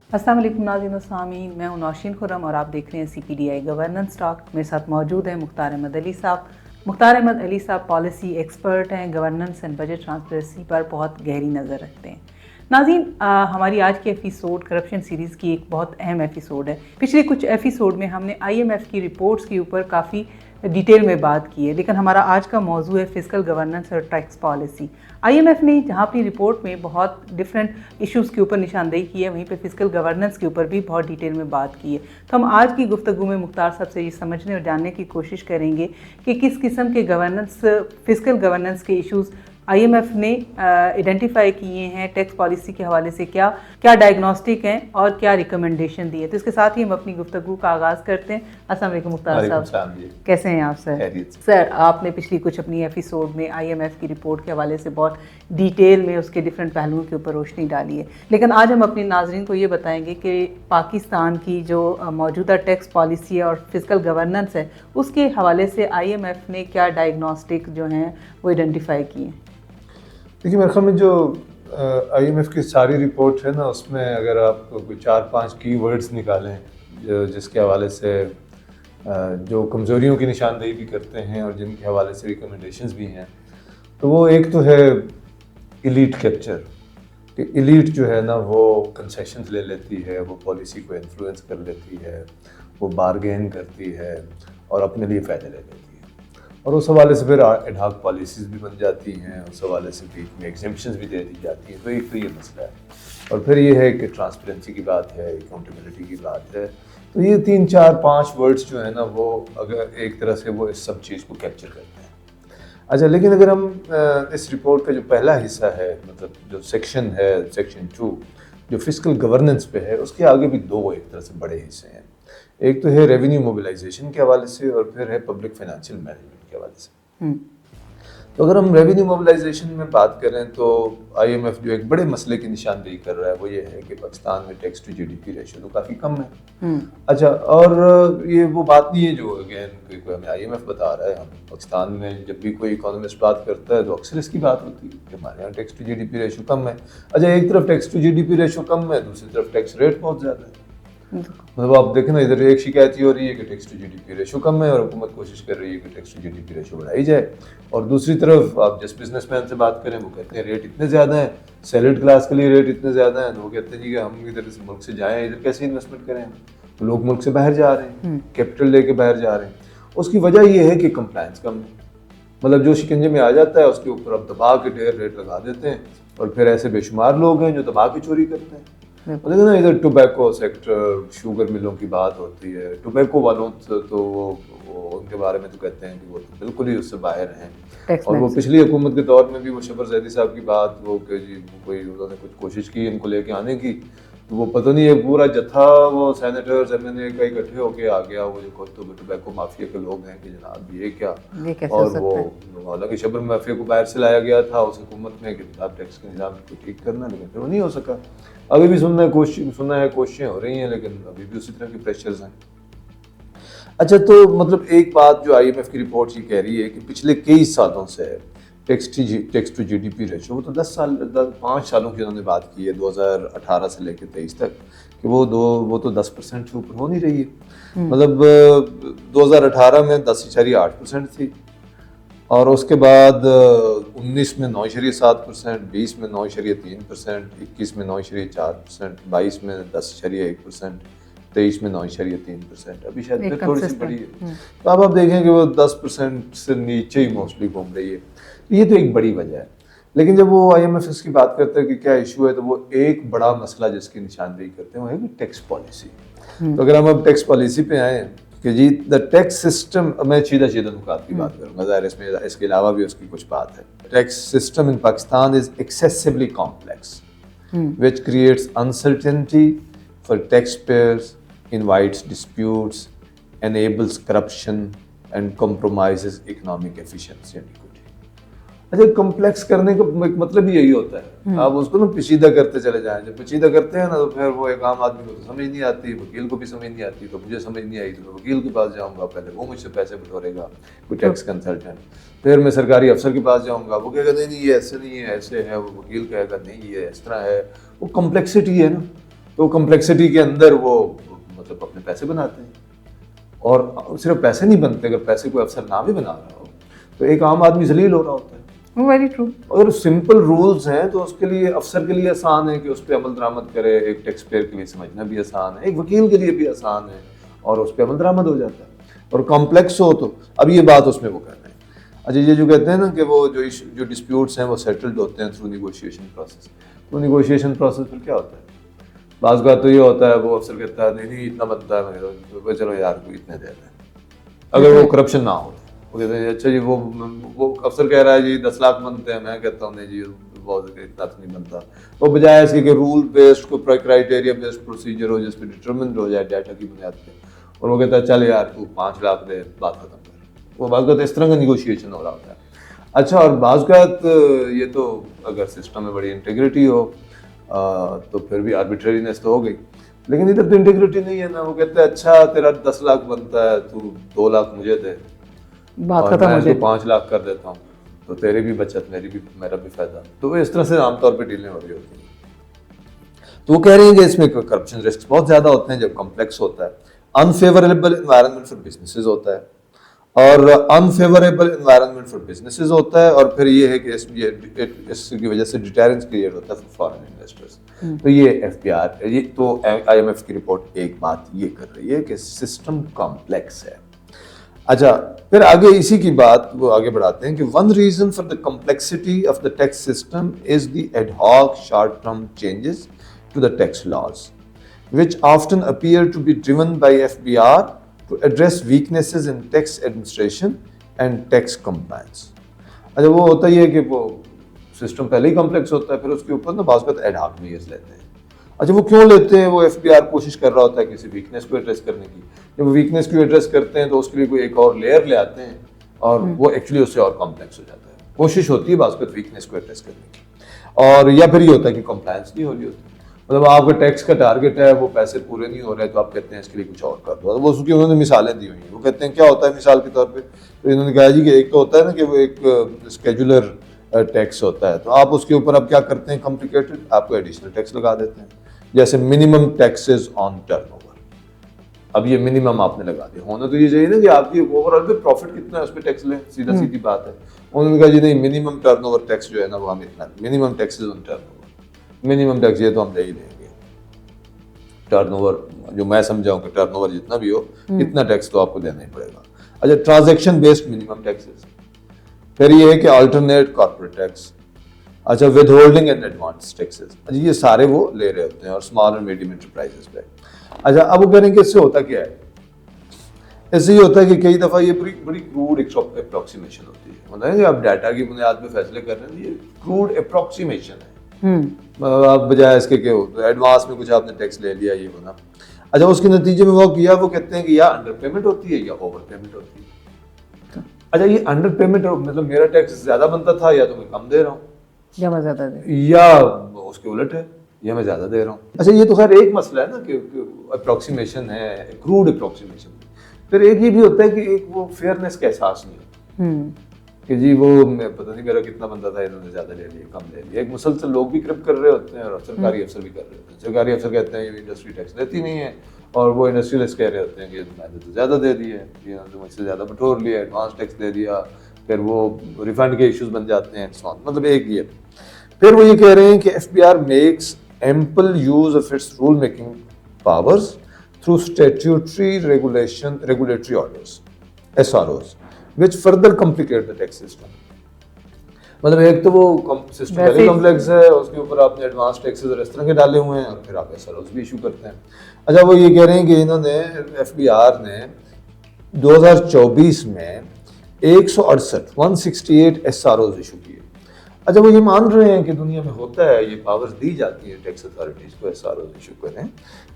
अस्सलाम वालेकुम नाज़रीन व सामीन, मैं हूं नौशीन खुर्रम और आप देख रहे हैं CPDI गवर्नेंस टॉक। मेरे साथ मौजूद हैं मुख्तार अहमद अली साहब। मुख्तार अहमद अली साहब पॉलिसी एक्सपर्ट हैं, गवर्नेंस एंड बजट ट्रांसपेरेंसी पर बहुत गहरी नज़र रखते हैं। नाज़रीन, हमारी आज की एपिसोड करप्शन सीरीज़ की एक बहुत अहम एपिसोड है। पिछले कुछ एपिसोड में हमने IMF की रिपोर्ट्स के ऊपर काफ़ी डिटेल में बात की है, लेकिन हमारा आज का मौजू है फिस्कल गवर्नेंस और टैक्स पॉलिसी। IMF ने जहाँ अपनी रिपोर्ट में बहुत डिफरेंट इश्यूज़ के ऊपर निशानदेही की है, वहीं पे फिस्कल गवर्नेंस के ऊपर भी बहुत डिटेल में बात की है। तो हम आज की गुफ्तगू में मुख्तार साहब से ये समझने और जानने की कोशिश करेंगे कि किस किस्म के गवर्नेंस, फिस्कल गवर्नेंस के इश्यूज़ IMF ने आइडेंटिफाई किए हैं, टैक्स पॉलिसी के हवाले से क्या क्या डायग्नोस्टिक हैं और क्या रिकमेंडेशन दी है। तो इसके साथ ही हम अपनी गुफ्तगू का आगाज़ करते हैं। अस्सलाम वालेकुम मुख्तार साहब, कैसे हैं आप सर? सर, आपने पिछली कुछ अपनी एपिसोड में IMF की रिपोर्ट के हवाले से बहुत डिटेल में उसके डिफरेंट पहलुओं के ऊपर रोशनी डाली है, लेकिन आज हम अपने नाजरीन को ये बताएंगे कि पाकिस्तान की जो मौजूदा टैक्स पॉलिसी है और फिस्कल गवर्नेंस है, उसके हवाले से IMF ने क्या डायग्नोस्टिक जो हैं वो आइडेंटिफाई किए हैं। देखिए, मेरे ख्याल में जो IMF की सारी रिपोर्ट है ना, उसमें अगर आप कोई 4-5 की वर्ड्स निकालें जिसके हवाले से जो कमज़ोरियों की निशानदेही भी करते हैं और जिनके हवाले से रिकमेंडेशंस भी हैं, तो वो एक तो है इलीट कैप्चर, कि इलीट जो है ना वो कंसेशंस ले लेती है, वो पॉलिसी को इन्फ्लुएंस कर लेती है, वो बारगेन करती है और अपने लिए फ़ायदे ले लेती है। और उस हवाले से फिर एडहॉक पॉलिसीज़ भी बन जाती हैं, उस हवाले से बीच में एग्जेम्पशंस भी दे दी जाती हैं। तो एक तो ये मसला है, और फिर ये है कि ट्रांसपेरेंसी की बात है, अकाउंटेबिलिटी की बात है। तो ये 3-4-5 वर्ड्स जो है ना, वो अगर एक तरह से वो इस सब चीज़ को कैप्चर करते हैं। अच्छा, लेकिन अगर हम इस रिपोर्ट का जो पहला हिस्सा है, मतलब जो सेक्शन है, सेक्शन 2 जो फिस्कल गवर्नेंस पे है, उसके आगे भी दो एक तरह से बड़े हिस्से हैं। एक तो है रेवेन्यू मोबिलाइजेशन के हवाले से, और फिर है पब्लिक फाइनेंशियल मैनेजमेंट के हवाले से। तो अगर हम रेवेन्यू मोबिलाइजेशन में बात करें तो IMF जो एक बड़े मसले की निशानदेही कर रहा है वो ये है कि पाकिस्तान में टैक्स टू GDP रेशियो तो काफ़ी कम है। अच्छा, और ये वो बात नहीं है जो अगेन कोई हमें IMF बता रहा है। हम पाकिस्तान में जब भी कोई इकोनॉमिस्ट बात करता है तो अक्सर इसकी बात होती है कि हमारे यहाँ टैक्स टू GDP रेशियो कम है। अच्छा, एक तरफ टैक्स टू GDP रेशियो कम है, दूसरी तरफ टैक्स रेट बहुत ज़्यादा है। मतलब आप देखें ना, इधर एक शिकायत ये हो रही है कि टैक्स टू GDP रेशो कम है और हुकूमत कोशिश कर रही है कि टैक्स टू GDP रेशो बढ़ाई जाए, और दूसरी तरफ आप जिस बिजनेसमैन से बात करें वो कहते हैं रेट इतने ज़्यादा हैं, सैलरीड क्लास के लिए रेट इतने ज़्यादा हैं, तो वो कहते हैं जी कि हम इधर से मुल्क से जाएँ, इधर कैसे इन्वेस्टमेंट करें। तो लोग मुल्क से बाहर जा रहे हैं, कैपिटल लेके बाहर जा रहे हैं। उसकी वजह ये है कि कंप्लायंस कम है। मतलब जो शिकंजे में आ जाता है उसके ऊपर अब दबा के ढेर रेट लगा देते हैं, और फिर ऐसे बेशुमार लोग हैं जो दबा के चोरी करते हैं। देखो ना, इधर टोबैको सेक्टर, शुगर मिलों की बात होती है, टोबैको वालों तो वो उनके बारे में तो कहते हैं कि वो तो बिल्कुल ही उससे बाहर हैं। और वो पिछली हुकूमत के दौर में भी वो शबर जैदी साहब की बात, वो कि जी कोई उन्होंने कुछ कोशिश की इनको लेके आने की, तो वो पता नहीं एक पूरा जत्था वो सेनेटर्स MNA का इकट्ठे होके आ गया, वो जो टोबैको माफिया के लोग हैं कि जनाब ये क्या। और वो हालांकि शबर माफिया को बाहर से लाया गया था उस हुकूमत में कि जनाब टैक्स के निज़ाम को ठीक करना, लेकिन फिर वो नहीं हो सका। अभी भी सुनना है कोशिशें हो रही हैं, लेकिन अभी भी उसी तरह के प्रेशर्स हैं। अच्छा, तो मतलब एक बात जो IMF की रिपोर्ट ये कह रही है कि पिछले कई सालों से टैक्स टू GDP रेशो, वो तो 5 सालों की उन्होंने बात की है, 2018 से लेकर 23 तक, कि वो तो 10% से ऊपर हो नहीं रही है। मतलब 2018 में 10.8% थी, और उसके बाद 19 में 9.7%, 20 में 9.3%, 21 में 9.4%, 22 में 10.1%, 23 में 9.3%, अभी शायद फिर थोड़ी सी बढ़ी है। तो अब आप देखें कि वो 10% से नीचे ही मोस्टली घूम रही है। ये तो एक बड़ी वजह है। लेकिन जब वो IMF इसकी बात करते हैं कि क्या इशू है, तो वो एक बड़ा मसला जिसकी निशानदेही करते हैं वो है कि टैक्स पॉलिसी। तो अगर हम अब टैक्स पॉलिसी पे आए कि जी द टैक्स सिस्टम, मैं सीधा नुकात की बात करूँगा, ज़ाहिर इसमें इसके अलावा भी उसकी कुछ बात है। Tax system in Pakistan is excessively complex which creates uncertainty for taxpayers, invites disputes, enables corruption and compromises economic efficiency and equity। अच्छा, कॉम्प्लेक्स करने का मतलब ही यही होता है, आप उसको ना पेचीदा करते चले जाएं। जब पेचीदा करते हैं ना, तो फिर वो एक आम आदमी को तो समझ नहीं आती, वकील को भी समझ नहीं आती, तो मुझे समझ नहीं आई तो मैं वकील के पास जाऊंगा, पहले वो मुझसे पैसे बटोरेगा, कोई टैक्स कंसल्टेंट, फिर मैं सरकारी अफसर के पास जाऊंगा, वो कहेगा नहीं नहीं ये ऐसे नहीं है, ऐसे है, वो वकील कहेगा नहीं ये इस तरह है। वो कॉम्प्लेक्सिटी है ना, तो कम्प्लेक्सिटी के अंदर वो मतलब अपने पैसे बनाते हैं। और सिर्फ पैसे नहीं बनते, अगर पैसे कोई अफसर ना भी बना रहा हो तो एक आम आदमी जलील हो रहा होता है। Very true. अगर सिंपल रूल्स हैं तो उसके लिए अफसर के लिए आसान है कि उस पर अमल दरामद करे, एक टैक्स पेयर के लिए समझना भी आसान है, एक वकील के लिए भी आसान है और उस पर अमल दरामद हो जाता है। और कॉम्प्लेक्स हो तो अब ये बात उसमें वो कर रहे हैं। अच्छा, ये जो कहते हैं ना कि वो जो डिस्प्यूट्स हैं वो सेटल्ड होते हैं थ्रू निगोशिएशन प्रोसेस। तो निगोशिएशन प्रोसेस में क्या होता है, बाज़ बात तो ये होता है वो अफसर कहता है नहीं इतना बनता है मेरे तो चलो यार को इतने दे दें, अगर वो करप्शन ना हो। वो कहते हैं अच्छा जी वो अफसर कह रहा है जी 10 लाख बनते हैं, मैं कहता हूँ नहीं जी बहुत इतना तो नहीं बनता। वो बजाय इसके कि रूल बेस्ड को क्राइटेरिया बेस्ड प्रोसीजर हो जिस पर डिटरमिन हो जाए डाटा की बुनियाद पे, और वो कहता है चल यार तू 5 लाख दे, बात खत्म कर। वो बात इस तरह का निगोशिएशन हो रहा होता है। अच्छा, और बाज़ ये तो अगर सिस्टम में बड़ी इंटीग्रिटी हो तो फिर भी आर्बिट्रेरीनेस तो हो गई, लेकिन इधर तो इंटीग्रिटी नहीं है ना। वो कहता है अच्छा तेरा 10 लाख बनता है, तू 2 लाख मुझे दे, बात और खत्म हो मैं जाए। तो 5 लाख कर देता हूँ, तो तेरी भी बचत मेरा भी फायदा। तो इस तरह से आमतौर पर डीलें हो रही होती हैं। तो वो कह रहे हैं कि इसमें करप्शन रिस्क बहुत ज्यादा होते हैं जब कॉम्प्लेक्स होता है। अनफेवरेबल एनवायरनमेंट फॉर बिजनेसेस होता है, और अनफेवरेबल एनवायरनमेंट फॉर बिजनेसेस होता है, और फिर ये है कि इसकी वजह से डिटरेंस क्रिएट होता है फॉर फॉरेन इन्वेस्टर्स। तो ये एफबीआर, ये तो आईएमएफ की रिपोर्ट एक बात ये कर रही है कि सिस्टम कॉम्प्लेक्स है। अच्छा, फिर आगे इसी की बात वो आगे बढ़ाते हैं कि one reason for the complexity of the tax system is the ad hoc short term changes to the tax laws which often appear to be driven by FBR to address weaknesses in tax administration and tax compliance। अच्छा, वो होता ही है कि वो system पहले ही complex होता है, फिर उसके ऊपर ना बाज़ एड हॉक मेजर्स लेते हैं। अच्छा, वो क्यों लेते हैं? वो एफबीआर कोशिश कर रहा होता है किसी वीकनेस को एड्रेस करने की। जब वो वीकनेस को एड्रेस करते हैं तो उसके लिए कोई एक और लेयर ले आते हैं और वो एक्चुअली उससे और कॉम्प्लेक्स हो जाता है। कोशिश होती है बाज़ वीकनेस को एड्रेस करने की, और या फिर ये होता है कि कंप्लायंस नहीं हो रही होती। मतलब आपका टैक्स का टारगेट है, वो पैसे पूरे नहीं हो रहे, तो आप कहते हैं इसके लिए कुछ और कर दो। वो उसकी उन्होंने मिसालें दी हुई हैं। वो कहते हैं क्या होता है मिसाल के तौर पे, तो इन्होंने कहा जी कि एक तो होता है ना कि वो एक स्केजुलर टैक्स होता है, तो आप उसके ऊपर अब क्या करते हैं कॉम्प्लिकेटेड, आपको एडिशनल टैक्स लगा देते हैं, जैसे मिनिमम टैक्सेस ऑन टर्नओवर। अब ये मिनिमम आपने लगा दिया, होना तो ये चाहिए ना कि आपकी ओवरऑल पे प्रॉफिट कितना है उस पर टैक्स लें, सीधा सीधी बात है। उन्होंने कहा जी नहीं, मिनिमम टर्नओवर टैक्स जो है ना वो हम इतना, minimum taxes on turnover, minimum tax ये तो हम ले ही लेंगे। टर्नओवर जो मैं समझाऊं कि टर्नओवर जितना भी हो इतना टैक्स तो आपको देना ही पड़ेगा। अच्छा, ट्रांजैक्शन बेस्ड मिनिमम टैक्सेस, फिर ये है कि अल्टरनेट कॉर्पोरेट टैक्स, अच्छा with holding and advance taxes, अच्छा ये सारे वो ले रहे होते हैं, और स्मॉल एंड मीडियम एंटरप्राइजेस पे। अच्छा, अब वो कह रहे हैं कि इससे होता क्या है, इससे ये होता है कि कई दफ़ा ये बड़ी क्रूड अप्रोक्सीमेशन होती है। मतलब कि आप डाटा की बुनियाद पे फैसले कर रहे हैं, ये क्रूड अप्रोक्सीमेशन है। आप बजाय इसके के हो तो एडवांस में कुछ आपने टैक्स ले लिया, ये बना। अच्छा, उसके नतीजे में वो किया, वो कहते हैं कि या अंडर पेमेंट होती है या ओवर पेमेंट होती है। अच्छा, ये अंडर पेमेंट मतलब मेरा टैक्स ज्यादा बनता था, या तो मैं कम दे रहा हूँ, या मैं ज्यादा दे, या उसके उलट है, या मैं ज्यादा दे रहा हूँ। अच्छा, ये तो खैर एक मसला है ना कि अप्रोक्सीमेशन है, क्रूड अप्रोक्सीमेशन। फिर एक ये भी होता है कि एक वो फेयरनेस का एहसास नहीं है कि जी वो पता नहीं मेरा कितना बनता था, इन्होंने ज्यादा ले लिया, कम ले लिया। एक मुसलसल लोग भी क्रिप कर रहे होते हैं और सरकारी अफसर भी कर रहे होते हैं। सरकारी अफसर कहते हैं ये इंडस्ट्री टैक्स देती नहीं है, और वो इंडस्ट्रियलिस्ट कह रहे होते हैं कि मैंने तो ज्यादा दे दी है, इन्होंने मुझसे ज्यादा बटोर लिया, एडवांस टैक्स दे दिया, फिर वो रिफंड के इश्यूज बन जाते हैं। मतलब एक ये, फिर वो ये कह रहे हैं कि FBR makes ample use of its rule making powers through statutory regulatory orders SROs which further complicate the tax system। मतलब एक तो वो सिस्टम पहले कॉम्प्लेक्स है, उसके ऊपर आपने एडवांस टैक्सेस और इस तरह के डाले हुए हैं, और फिर आप SROs भी इशू करते हैं। अच्छा, वो ये कह रहे हैं कि इन्होंने एफबीआर ने 2024 में 168 SROs इशू किए। अच्छा, वो ये मान रहे हैं कि दुनिया में होता है, ये पावर्स दी जाती है टैक्स अथॉरिटीज को SROs इशू करें,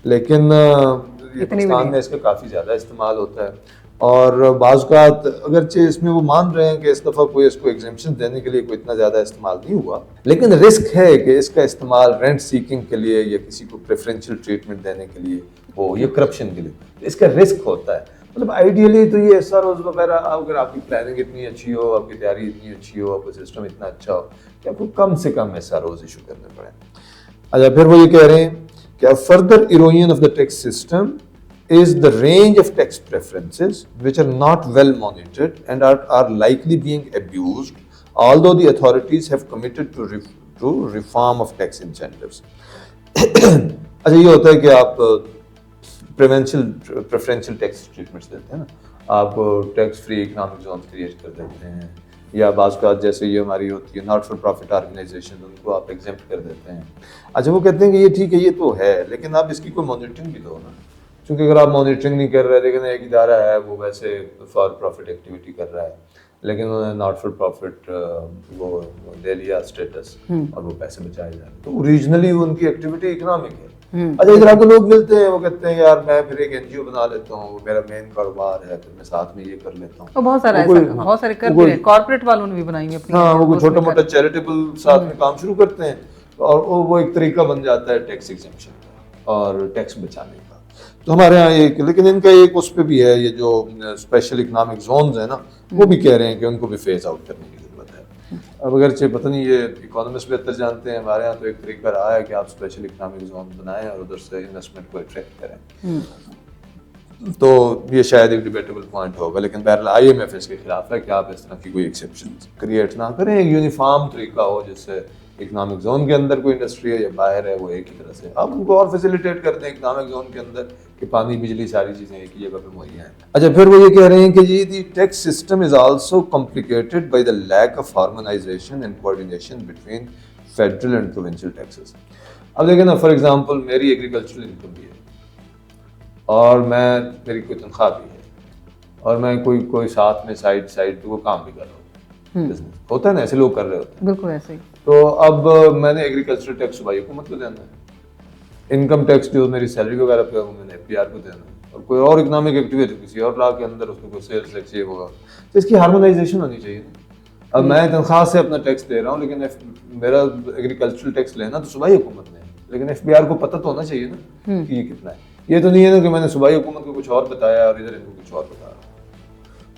लेकिन पाकिस्तान में इसका काफ़ी ज़्यादा इस्तेमाल होता है। और बाज़ अगरचे इसमें वो मान रहे हैं कि इस दफ़ा कोई इसको एग्जेम्पशन देने के लिए कोई इतना ज़्यादा इस्तेमाल नहीं हुआ, लेकिन रिस्क है कि इसका इस्तेमाल रेंट सीकिंग के लिए या किसी को प्रेफरेंशियल ट्रीटमेंट देने के लिए हो, या करप्शन के लिए, इसका रिस्क होता है। मतलब आइडियली तो ये SROs वगैरह, अगर आपकी प्लानिंग इतनी अच्छी हो, आपकी तैयारी इतनी अच्छी हो, आपका सिस्टम इतना अच्छा हो कि आपको कम से कम SROs इशू करने पड़े। अच्छा, फिर वो ये कह रहे हैं क्या further erosion of the tax system is the range of tax preferences which are not well monitored and are likely being abused, although the authorities have committed to reform of tax incentives. अच्छा, ये होता है कि आप preferential tax treatments देते हैं ना, आप tax free economic zone create कर देते हैं, या बाज़ का जैसे ये हमारी होती है नॉट फॉर प्रॉफिट ऑर्गेनाइजेशन, उनको आप एग्जेम्प्ट कर देते हैं। अच्छा, वो कहते हैं कि ये ठीक है, ये तो है, लेकिन आप इसकी कोई मॉनिटरिंग भी दो ना, क्योंकि अगर आप मॉनिटरिंग नहीं कर रहे, लेकिन एक इदारा है वो वैसे फॉर प्रॉफिट एक्टिविटी कर रहा है, लेकिन उन्होंने नॉट फॉर प्रॉफिट वो ले लिया स्टेटस और वो पैसे बचाए जा रहे हैं, तो ओरिजिनली उनकी एक्टिविटी इकोनॉमिक है। अच्छा, इधर आपको लोग मिलते हैं, वो कहते हैं यार मैं फिर एक एनजीओ बना लेता हूँ, मेरा मेन कारोबार है, फिर मैं साथ में ये कर लेता हूँ। तो बहुत सारे कर भी रहे हैं, कॉर्पोरेट वालों ने भी बनाई है अपनी। हाँ, वो कोई छोटा मोटा चैरिटेबल साथ में काम शुरू करते हैं, और वो एक तरीका बन जाता है टैक्स एग्जेम्पशन का और टैक्स बचाने का। तो हमारे यहाँ एक, लेकिन इनका एक उस पर भी है, ये जो स्पेशल इकोनॉमिक जोन्स है ना, वो भी कह रहे हैं कि उनको भी फेज आउट करने की जरूरत है। अब अगर पता नहीं ये इकोनॉमिस्ट बेहतर जानते हैं, हमारे यहाँ तो एक तरीका रहा है कि आप स्पेशल इकोनॉमिक जोन बनाएं और उधर से इन्वेस्टमेंट को अट्रैक्ट करें। तो ये शायद एक डिबेटेबल पॉइंट होगा, लेकिन बहरहाल IMF इसके खिलाफ है कि आप इस तरह की कोई एक्सेप्शन क्रिएट ना करें, एक यूनिफॉर्म तरीका हो जिससे इकोनॉमिक जोन के अंदर कोई इंडस्ट्री है या बाहर है वो एक ही तरह से आप उनको और फैसिलिटेट करते हैं इकोनॉमिक जोन के अंदर कि पानी बिजली सारी चीजें एक ही जगह पे मुहैया हैं। अच्छा, फिर वो ये कह रहे हैं कि जी the tax system is also complicated by the lack of harmonisation and coordination between federal and provincial taxes. अब देखिए ना, फॉर एग्जांपल मेरी एग्रीकल्चरल इनकम भी है और मेरी कोई तनख्वाह भी है और मैं कोई साथ में साइड वो काम भी कर रहा हूँ, होता है ना, ऐसे लोग कर रहे होते हैं, बिल्कुल ऐसे ही। तो अब मैंने एग्रीकल्चरल टैक्स सूबाई हुकूमत को देना है, इनकम टैक्स जो मेरी सैलरी वगैरह पे है वो मैंने FPR को देना है, और कोई और इकोनॉमिक एक्टिविटी किसी और लॉ के अंदर उसको कोई सेल्स टैक्स ये होगा, तो इसकी हार्मोनाइजेशन होनी चाहिए। अब मैं तनख्वाह से अपना टैक्स दे रहा हूँ, लेकिन मेरा एग्रीकल्चरल टैक्स लेना तो सूबाई हुकूमत ने, लेकिन FPR को पता तो होना चाहिए ना कि ये कितना है। ये तो नहीं है ना कि मैंने सूबाई हुकूमत को कुछ और बताया और इधर इनको कुछ और बताया।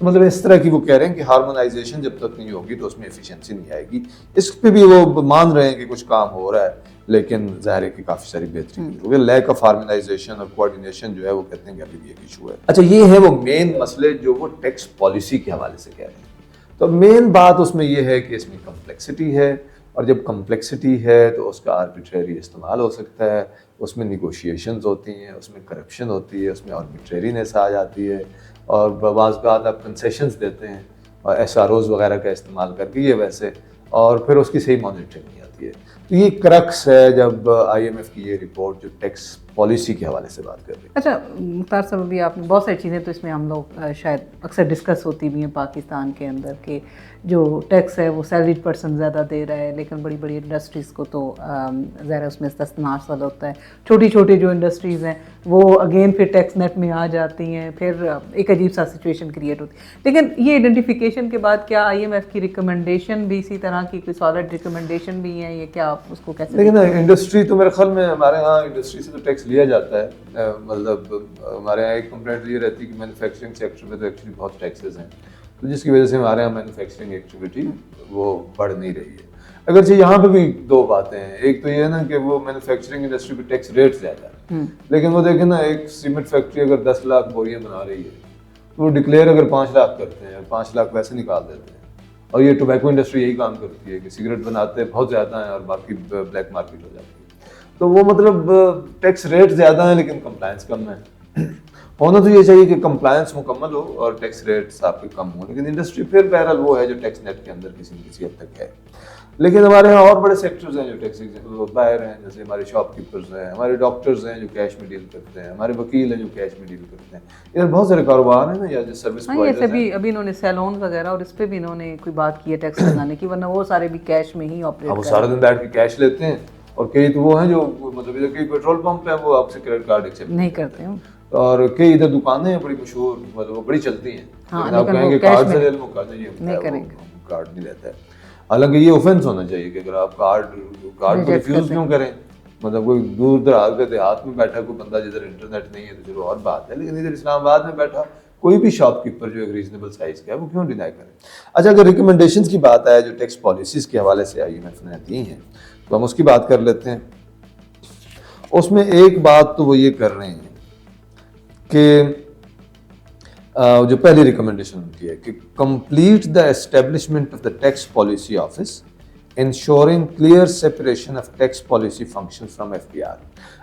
तो मतलब इस तरह की वो कह रहे हैं कि हार्मोनाइजेशन जब तक नहीं होगी तो उसमें एफिशिएंसी नहीं आएगी। इस पे भी वो मान रहे हैं कि कुछ काम हो रहा है, लेकिन जाहिर है कि काफी सारी बेहतरी होगी। लैक ऑफ हार्मोनाइजेशन और कोऑर्डिनेशन जो है वो कहते हैं कि अभी भी एक इशू है। अच्छा, ये है वो मेन मसले जो वो टैक्स पॉलिसी के हवाले से कह रहे हैं। तो मेन बात उसमें ये है कि इसमें कम्प्लेक्सिटी है, और जब कम्प्लेक्सिटी है तो उसका आर्बिट्रेरी इस्तेमाल हो सकता है, उसमें निगोशिएशंस होती हैं, उसमें करप्शन होती है, उसमें आर्बिट्रेरीनेस आ जाती है, और बाज़ बात आप कंसेशंस देते हैं और SROs वगैरह का इस्तेमाल करके ये वैसे, और फिर उसकी सही मॉनिटरिंग नहीं आती है। तो ये क्रक्स है जब IMF की ये रिपोर्ट जो टैक्स पॉलिसी के हवाले से बात कर रही है। अच्छा मुख्तार साहब, अभी आपने बहुत सारी चीज़ें तो इसमें हम लोग शायद अक्सर डिस्कस होती भी हैं पाकिस्तान के अंदर के जो टैक्स है वो सैलरीड पर्सन ज़्यादा दे रहा है, लेकिन बड़ी बड़ी इंडस्ट्रीज़ को तो ज़रा उसमें इस्तेमाल होता है। छोटी छोटी जो इंडस्ट्रीज़ हैं वो अगेन फिर टैक्स नेट में आ जाती हैं, फिर एक अजीब सा सिचुएशन क्रिएट होती है। लेकिन ये आइडेंटिफिकेशन के बाद क्या IMF की रिकमेंडेशन भी इसी तरह की कोई सॉलिड रिकमेंडेशन भी है, ये क्या आप उसको कैसे? लेकिन इंडस्ट्री तो मेरे ख्याल में हमारे यहाँ इंडस्ट्री से तो टैक्स लिया जाता है। मतलब हमारे यहाँ एक कंप्लेंट ये रहती है कि मैन्युफैक्चरिंग सेक्टर में तो एक्चुअली बहुत टैक्सेस हैं, तो जिसकी वजह से हमारे यहाँ मैन्युफैक्चरिंग एक्टिविटी वो बढ़ नहीं रही है। अगरचे यहाँ पे भी दो बातें हैं, एक तो ये है ना कि वो मैन्युफैक्चरिंग इंडस्ट्री पे टैक्स रेट ज़्यादा है, लेकिन वो देखें ना, एक सीमेंट फैक्ट्री अगर 10 लाख बोरियाँ बना रही है तो वो डिक्लेयर अगर 5 लाख करते हैं, 5 लाख वैसे निकाल देते हैं। और ये टोबैको इंडस्ट्री यही काम करती है कि सिगरेट बनाते हैं बहुत ज़्यादा हैं और बाकी ब्लैक मार्केट हो जाती है। तो वो मतलब टैक्स रेट ज़्यादा है लेकिन कंप्लायंस कम है। होना तो ये चाहिए कि कंप्लायंस मुकम्मल हो और टैक्स रेट्स आपके कम हो, लेकिन इंडस्ट्री फिर बहरहाल वो है जो टैक्स नेट के अंदर किसी न किसी हद तक है। लेकिन हमारे यहाँ और बड़े सेक्टर्स हैं जो टैक्स बाहर हैं, जैसे हमारे शॉपकीपर्स हैं, हमारे डॉक्टर्स हैं जो कैश में डील करते हैं, हमारे वकील हैं जो कैश में डील करते हैं। इधर बहुत सारे कारोबार हैं ना, या जो सर्विस प्रोवाइडर्स हैं। अभी इन्होंने सैलून वगैरह और इस पे भी इन्होंने कोई बात की है टैक्स लगाने की, वरना वो सारे भी कैश में ही ऑपरेट वो सारा दिन बैठ के कैश लेते हैं, और कई तो वो हैं जो मतलब कई पेट्रोल पंप है वो आपसे क्रेडिट कार्ड एक्सेप्ट नहीं करते हैं, और कई इधर दुकानें हैं बड़ी मशहूर, मतलब वो बड़ी चलती हैं, लेकिन आप कहेंगे कार्ड से ले लो, कार्ड नहीं लेता है। हालांकि ये ऑफेंस होना चाहिए कि अगर आप कार्ड को रिफ्यूज क्यों करें। मतलब कोई दूर दराज के देहात में बैठा कोई बंदा जिधर इंटरनेट नहीं है तो चलो और बात है, लेकिन इधर इस्लामाबाद में बैठा कोई भी शॉपकीपर जो एक रीजनेबल साइज का है वो क्यों डिनाई करे। अच्छा, अगर रिकमेंडेशंस की बात आए जो टैक्स पॉलिसीज के हवाले से IMF ने दी हैं तो हम उसकी बात कर लेते हैं। उसमें एक बात तो वो ये कर रहे हैं कि जो पहली रिकमेंडेशन उनकी है कि complete the establishment of the tax policy office ensuring clear separation of tax policy function from FBR.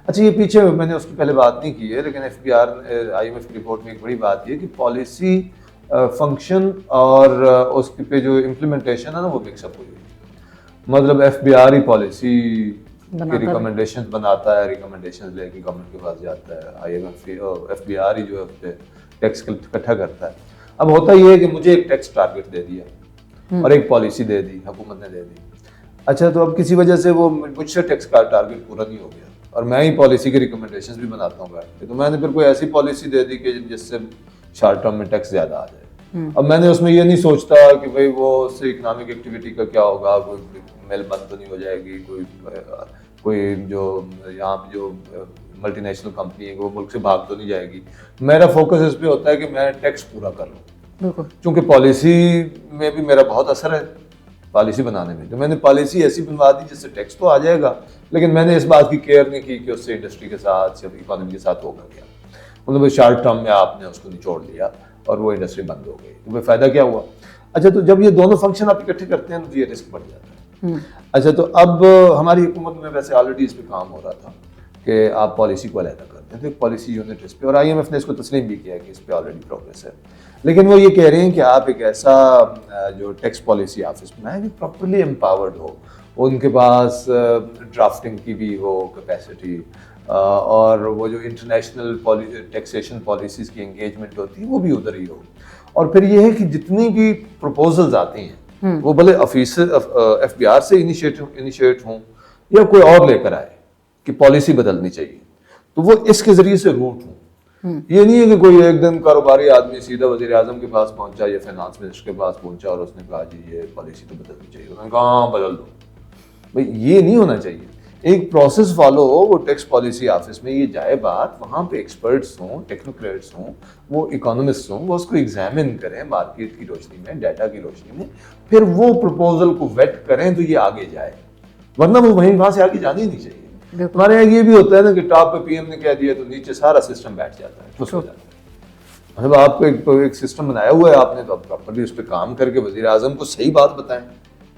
अच्छा, ये पीछे मैंने उसकी पहले बात नहीं की है, लेकिन एफबीआर आईएमएफ की रिपोर्ट में एक बड़ी बात ये कि पॉलिसी फंक्शन और उसके पे जो इम्प्लीमेंटेशन है ना वो मिक्सअप हुई है। मतलब एफबीआर ही पॉलिसी की रिकमेंडेशन बनाता है, रिकमेंडेशन लेके गवर्नमेंट के पास जाता है, आईएमएफ एफबीआर ही जो है टैक्स इकट्ठा करता है। अब होता ये है कि मुझे एक टैक्स टारगेट दे दिया और एक पॉलिसी दे दी, हुकूमत ने दे दी। अच्छा, तो अब किसी वजह से वो मुझसे टैक्स का टारगेट पूरा नहीं हो गया और मैं ही पॉलिसी के रिकमेंडेशंस भी बनाता हूँ बैठ के, तो मैंने फिर कोई ऐसी पॉलिसी दे दी कि जिससे शॉर्ट टर्म में टैक्स ज्यादा आ जाए। अब मैंने उसमें ये नहीं सोचता कि भाई वो उससे इकोनॉमिक एक्टिविटी का क्या होगा, कोई मिल बंद तो नहीं हो जाएगी, कोई जो यहाँ पे जो मल्टीनेशनल कंपनी है वो मुल्क से भाग तो नहीं जाएगी। मेरा फोकस इस पे होता है कि मैं टैक्स पूरा कर लूँ, क्योंकि पॉलिसी में भी मेरा बहुत असर है पॉलिसी बनाने में। तो मैंने पॉलिसी ऐसी बनवा दी जिससे टैक्स तो आ जाएगा, लेकिन मैंने इस बात की केयर नहीं की कि उससे इंडस्ट्री के साथ या इकोनॉमी के साथ होगा क्या। मतलब शॉर्ट टर्म में आपने उसको निचोड़ लिया और वो इंडस्ट्री बंद हो गई, तो भाई फायदा क्या हुआ। अच्छा, तो जब ये दोनों फंक्शन आप इकट्ठे करते हैं तो ये रिस्क बढ़ जाता है। अच्छा, तो अब हमारी हुकूमत में वैसे ऑलरेडी इस पे काम हो रहा था कि आप पॉलिसी को अलग करते हैं, तो एक पॉलिसी यूनिट इस पे, और आईएमएफ ने इसको तस्लीम भी किया कि इस पे ऑलरेडी प्रोग्रेस है। लेकिन वो ये कह रहे हैं कि आप एक ऐसा जो टैक्स पॉलिसी ऑफिस बनाए जो प्रॉपरली एम्पावर्ड हो, उनके पास ड्राफ्टिंग की भी हो कैपेसिटी, और वो जो इंटरनेशनल टैक्सेशन पॉलिसीज की एंगेजमेंट होती है वो भी उधर ही हो। और फिर ये है कि जितनी भी प्रपोजल्स आती हैं वो भले ऑफिसर एफबीआर से इनिशिएट हों या कोई और लेकर आए कि पॉलिसी बदलनी चाहिए, तो वो इसके जरिए से रूट हों। ये नहीं है कि कोई एक दिन कारोबारी आदमी सीधा वजीर आजम के पास पहुंचा या फाइनेंस मिनिस्टर के पास पहुंचा और उसने कहा जी ये पॉलिसी तो बदलनी चाहिए, उन्होंने कहा हाँ बदल दो। भाई ये नहीं होना चाहिए, एक प्रोसेस फॉलो हो। वो टैक्स पॉलिसी ऑफिस में ये जाए बात, वहाँ पे एक्सपर्ट्स हों, टेक्नोक्रेट्स हों, वो इकोनॉमिस्ट हों, वो उसको एग्जामिन करें मार्केट की रोशनी में, डाटा की रोशनी में, फिर वो प्रपोजल को वेट करें तो ये आगे जाए, वरना वो वहाँ से आगे जानी नहीं चाहिए। हमारे यहाँ ये भी होता है ना कि टॉप पे पीएम ने कह दिया तो नीचे सारा सिस्टम बैठ जाता है, खुश हो जाता है। मतलब आपको एक सिस्टम बनाया हुआ है आपने, तो आप प्रॉपर्ली उस पर काम करके वजीर आजम को सही बात बताएं।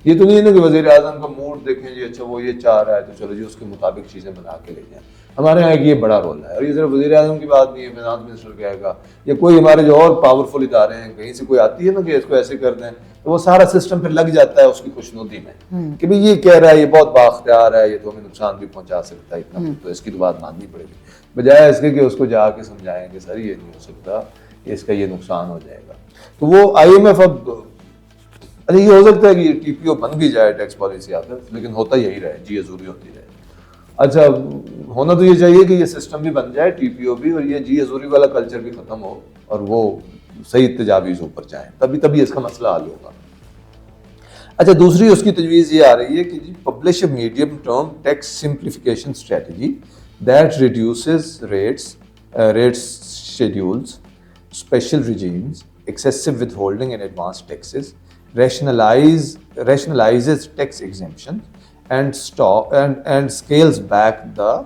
ये तो नहीं है ना कि वजीर आजम का मूड देखें जी, अच्छा वो ये चाह रहा है तो चलो जी उसके मुताबिक चीजें बना के ले जाएं। हमारे यहाँ ये बड़ा रोल है, और ये सिर्फ वजीर आजम की बात नहीं है, फाइनेंस मिनिस्टर कहेगा या कोई हमारे जो और पावरफुल इदारे हैं, कहीं से कोई आती है ना कि इसको ऐसे कर दें, तो वो सारा सिस्टम फिर लग जाता है उसकी खुशनुदी में कि भाई ये कह रहा है, ये बहुत बाख्तियार है, ये तो हमें नुकसान भी पहुंचा सकता है इतना, तो इसकी तो बात माननी पड़ेगी, बजाय इसके कि उसको जाके समझाएं कि सर ये नहीं हो सकता, इसका ये नुकसान हो जाएगा। तो वो आईएमएफ अब अरे ये हो सकता है कि टीपीओ बन भी जाए टैक्स पॉलिसी ऑफिस, लेकिन होता यही रहे, जी अजूरी होती रहे। अच्छा, होना तो ये चाहिए कि ये सिस्टम भी बन जाए, टीपीओ भी, और ये जी अजूरी वाला कल्चर भी खत्म हो और वो सही तजावीज़ ऊपर जाए, तभी इसका मसला हल होगा। अच्छा, दूसरी उसकी तजवीज़ ये आ रही है कि जी publish a medium term tax simplification strategy that reduces rates schedules, special regimes, excessive withholding and advanced taxes, rationalizes tax exemption and scales back the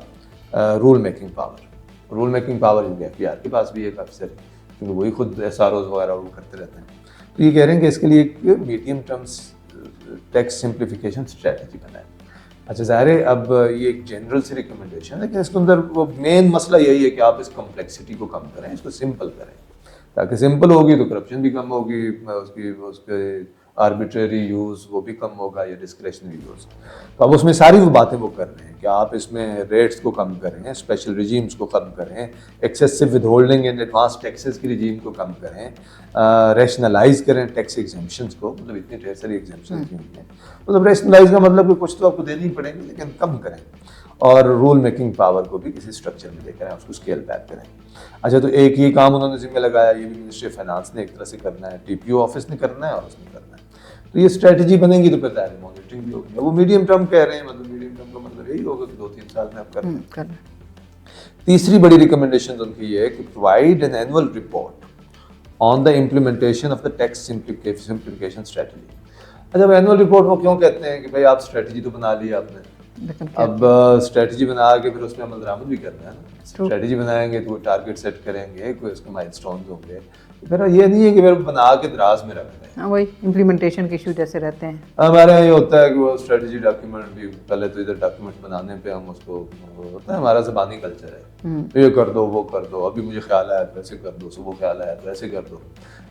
rule making power. Rule making power FBR के पास भी एक अफसर है, क्योंकि वही खुद SRO वगैरह rule करते रहते हैं। तो ये कह रहे हैं कि इसके लिए एक medium term tax simplification strategy बनाए। अच्छा, ज़ाहिर है अब ये एक जनरल सी रिकमेंडेशन है, लेकिन इसके अंदर वो मेन मसला यही है कि आप इस कम्प्लेक्सिटी को कम करें, इसको सिंपल करें, ताकि सिंपल होगी तो करप्शन भी कम होगी, उसके आर्बिट्रेरी यूज़ वो भी कम होगा या डिस्क्रेशनरी यूज़। तो अब उसमें सारी वो बातें वो कर रहे हैं कि आप इसमें रेट्स को कम करें, स्पेशल रिजीम्स को कम करें, excessive withholding and advance taxes की रिजीम को कम करें, रैशनलाइज करें टैक्स एग्जेम्पशंस को, मतलब इतनी ढेर सारी एग्जेम्पशन की हुई हैं, मतलब रैशनलाइज का मतलब कि कुछ तो आपको देनी पड़ेगी लेकिन कम करें, और रूल मेकिंग पावर को भी किसी स्ट्रक्चर में लेकर आए, उसको स्केल बैक करें। अच्छा, तो एक ये काम उन्होंने जिम्मे लगाया, ये भी मिनिस्ट्री ऑफ फाइनेंस ने एक तरह से करना है, टीपीओ ऑफिस ने करना है और उसने करना है। तो ये स्ट्रेटजी बनेगी तो फिर दायरे मॉनिटरिंग भी होगी। वो मीडियम टर्म कह रहे हैं, मतलब मीडियम टर्म का मतलब यही होगा कि 2-3 साल में आप कर। तीसरी बड़ी रिकमेंडेशन उनकी ये है कि provide an annual report on the implementation of the tax simplification strategy. अच्छा, एनुअल रिपोर्ट वो क्यों कहते हैं कि भाई आप स्ट्रेटजी तो बना ली आपने, लेकिन क्या अब स्ट्रेटजी बना के फिर उसमें अमल दरामद भी करना है ना। स्ट्रेटजी बनाएंगे तो वो टारगेट सेट करेंगे, कोई उसके माइलस्टोन्स होंगे, फिर ये नहीं है कि फिर बना के दराज में रख दें। हाँ, वही इम्प्लीमेंटेशन के इशू जैसे रहते हैं। हमारे यहाँ ये होता है कि वो स्ट्रेटजी डॉक्यूमेंट भी पहले तो इधर डॉक्यूमेंट बनाने पे हम उसको, वो होता है हमारा ज़बानी कल्चर है, तो ये कर दो वो कर दो, अभी मुझे ख्याल आया तो ऐसे कर दो, सुबह ख्याल आया तो ऐसे कर दो,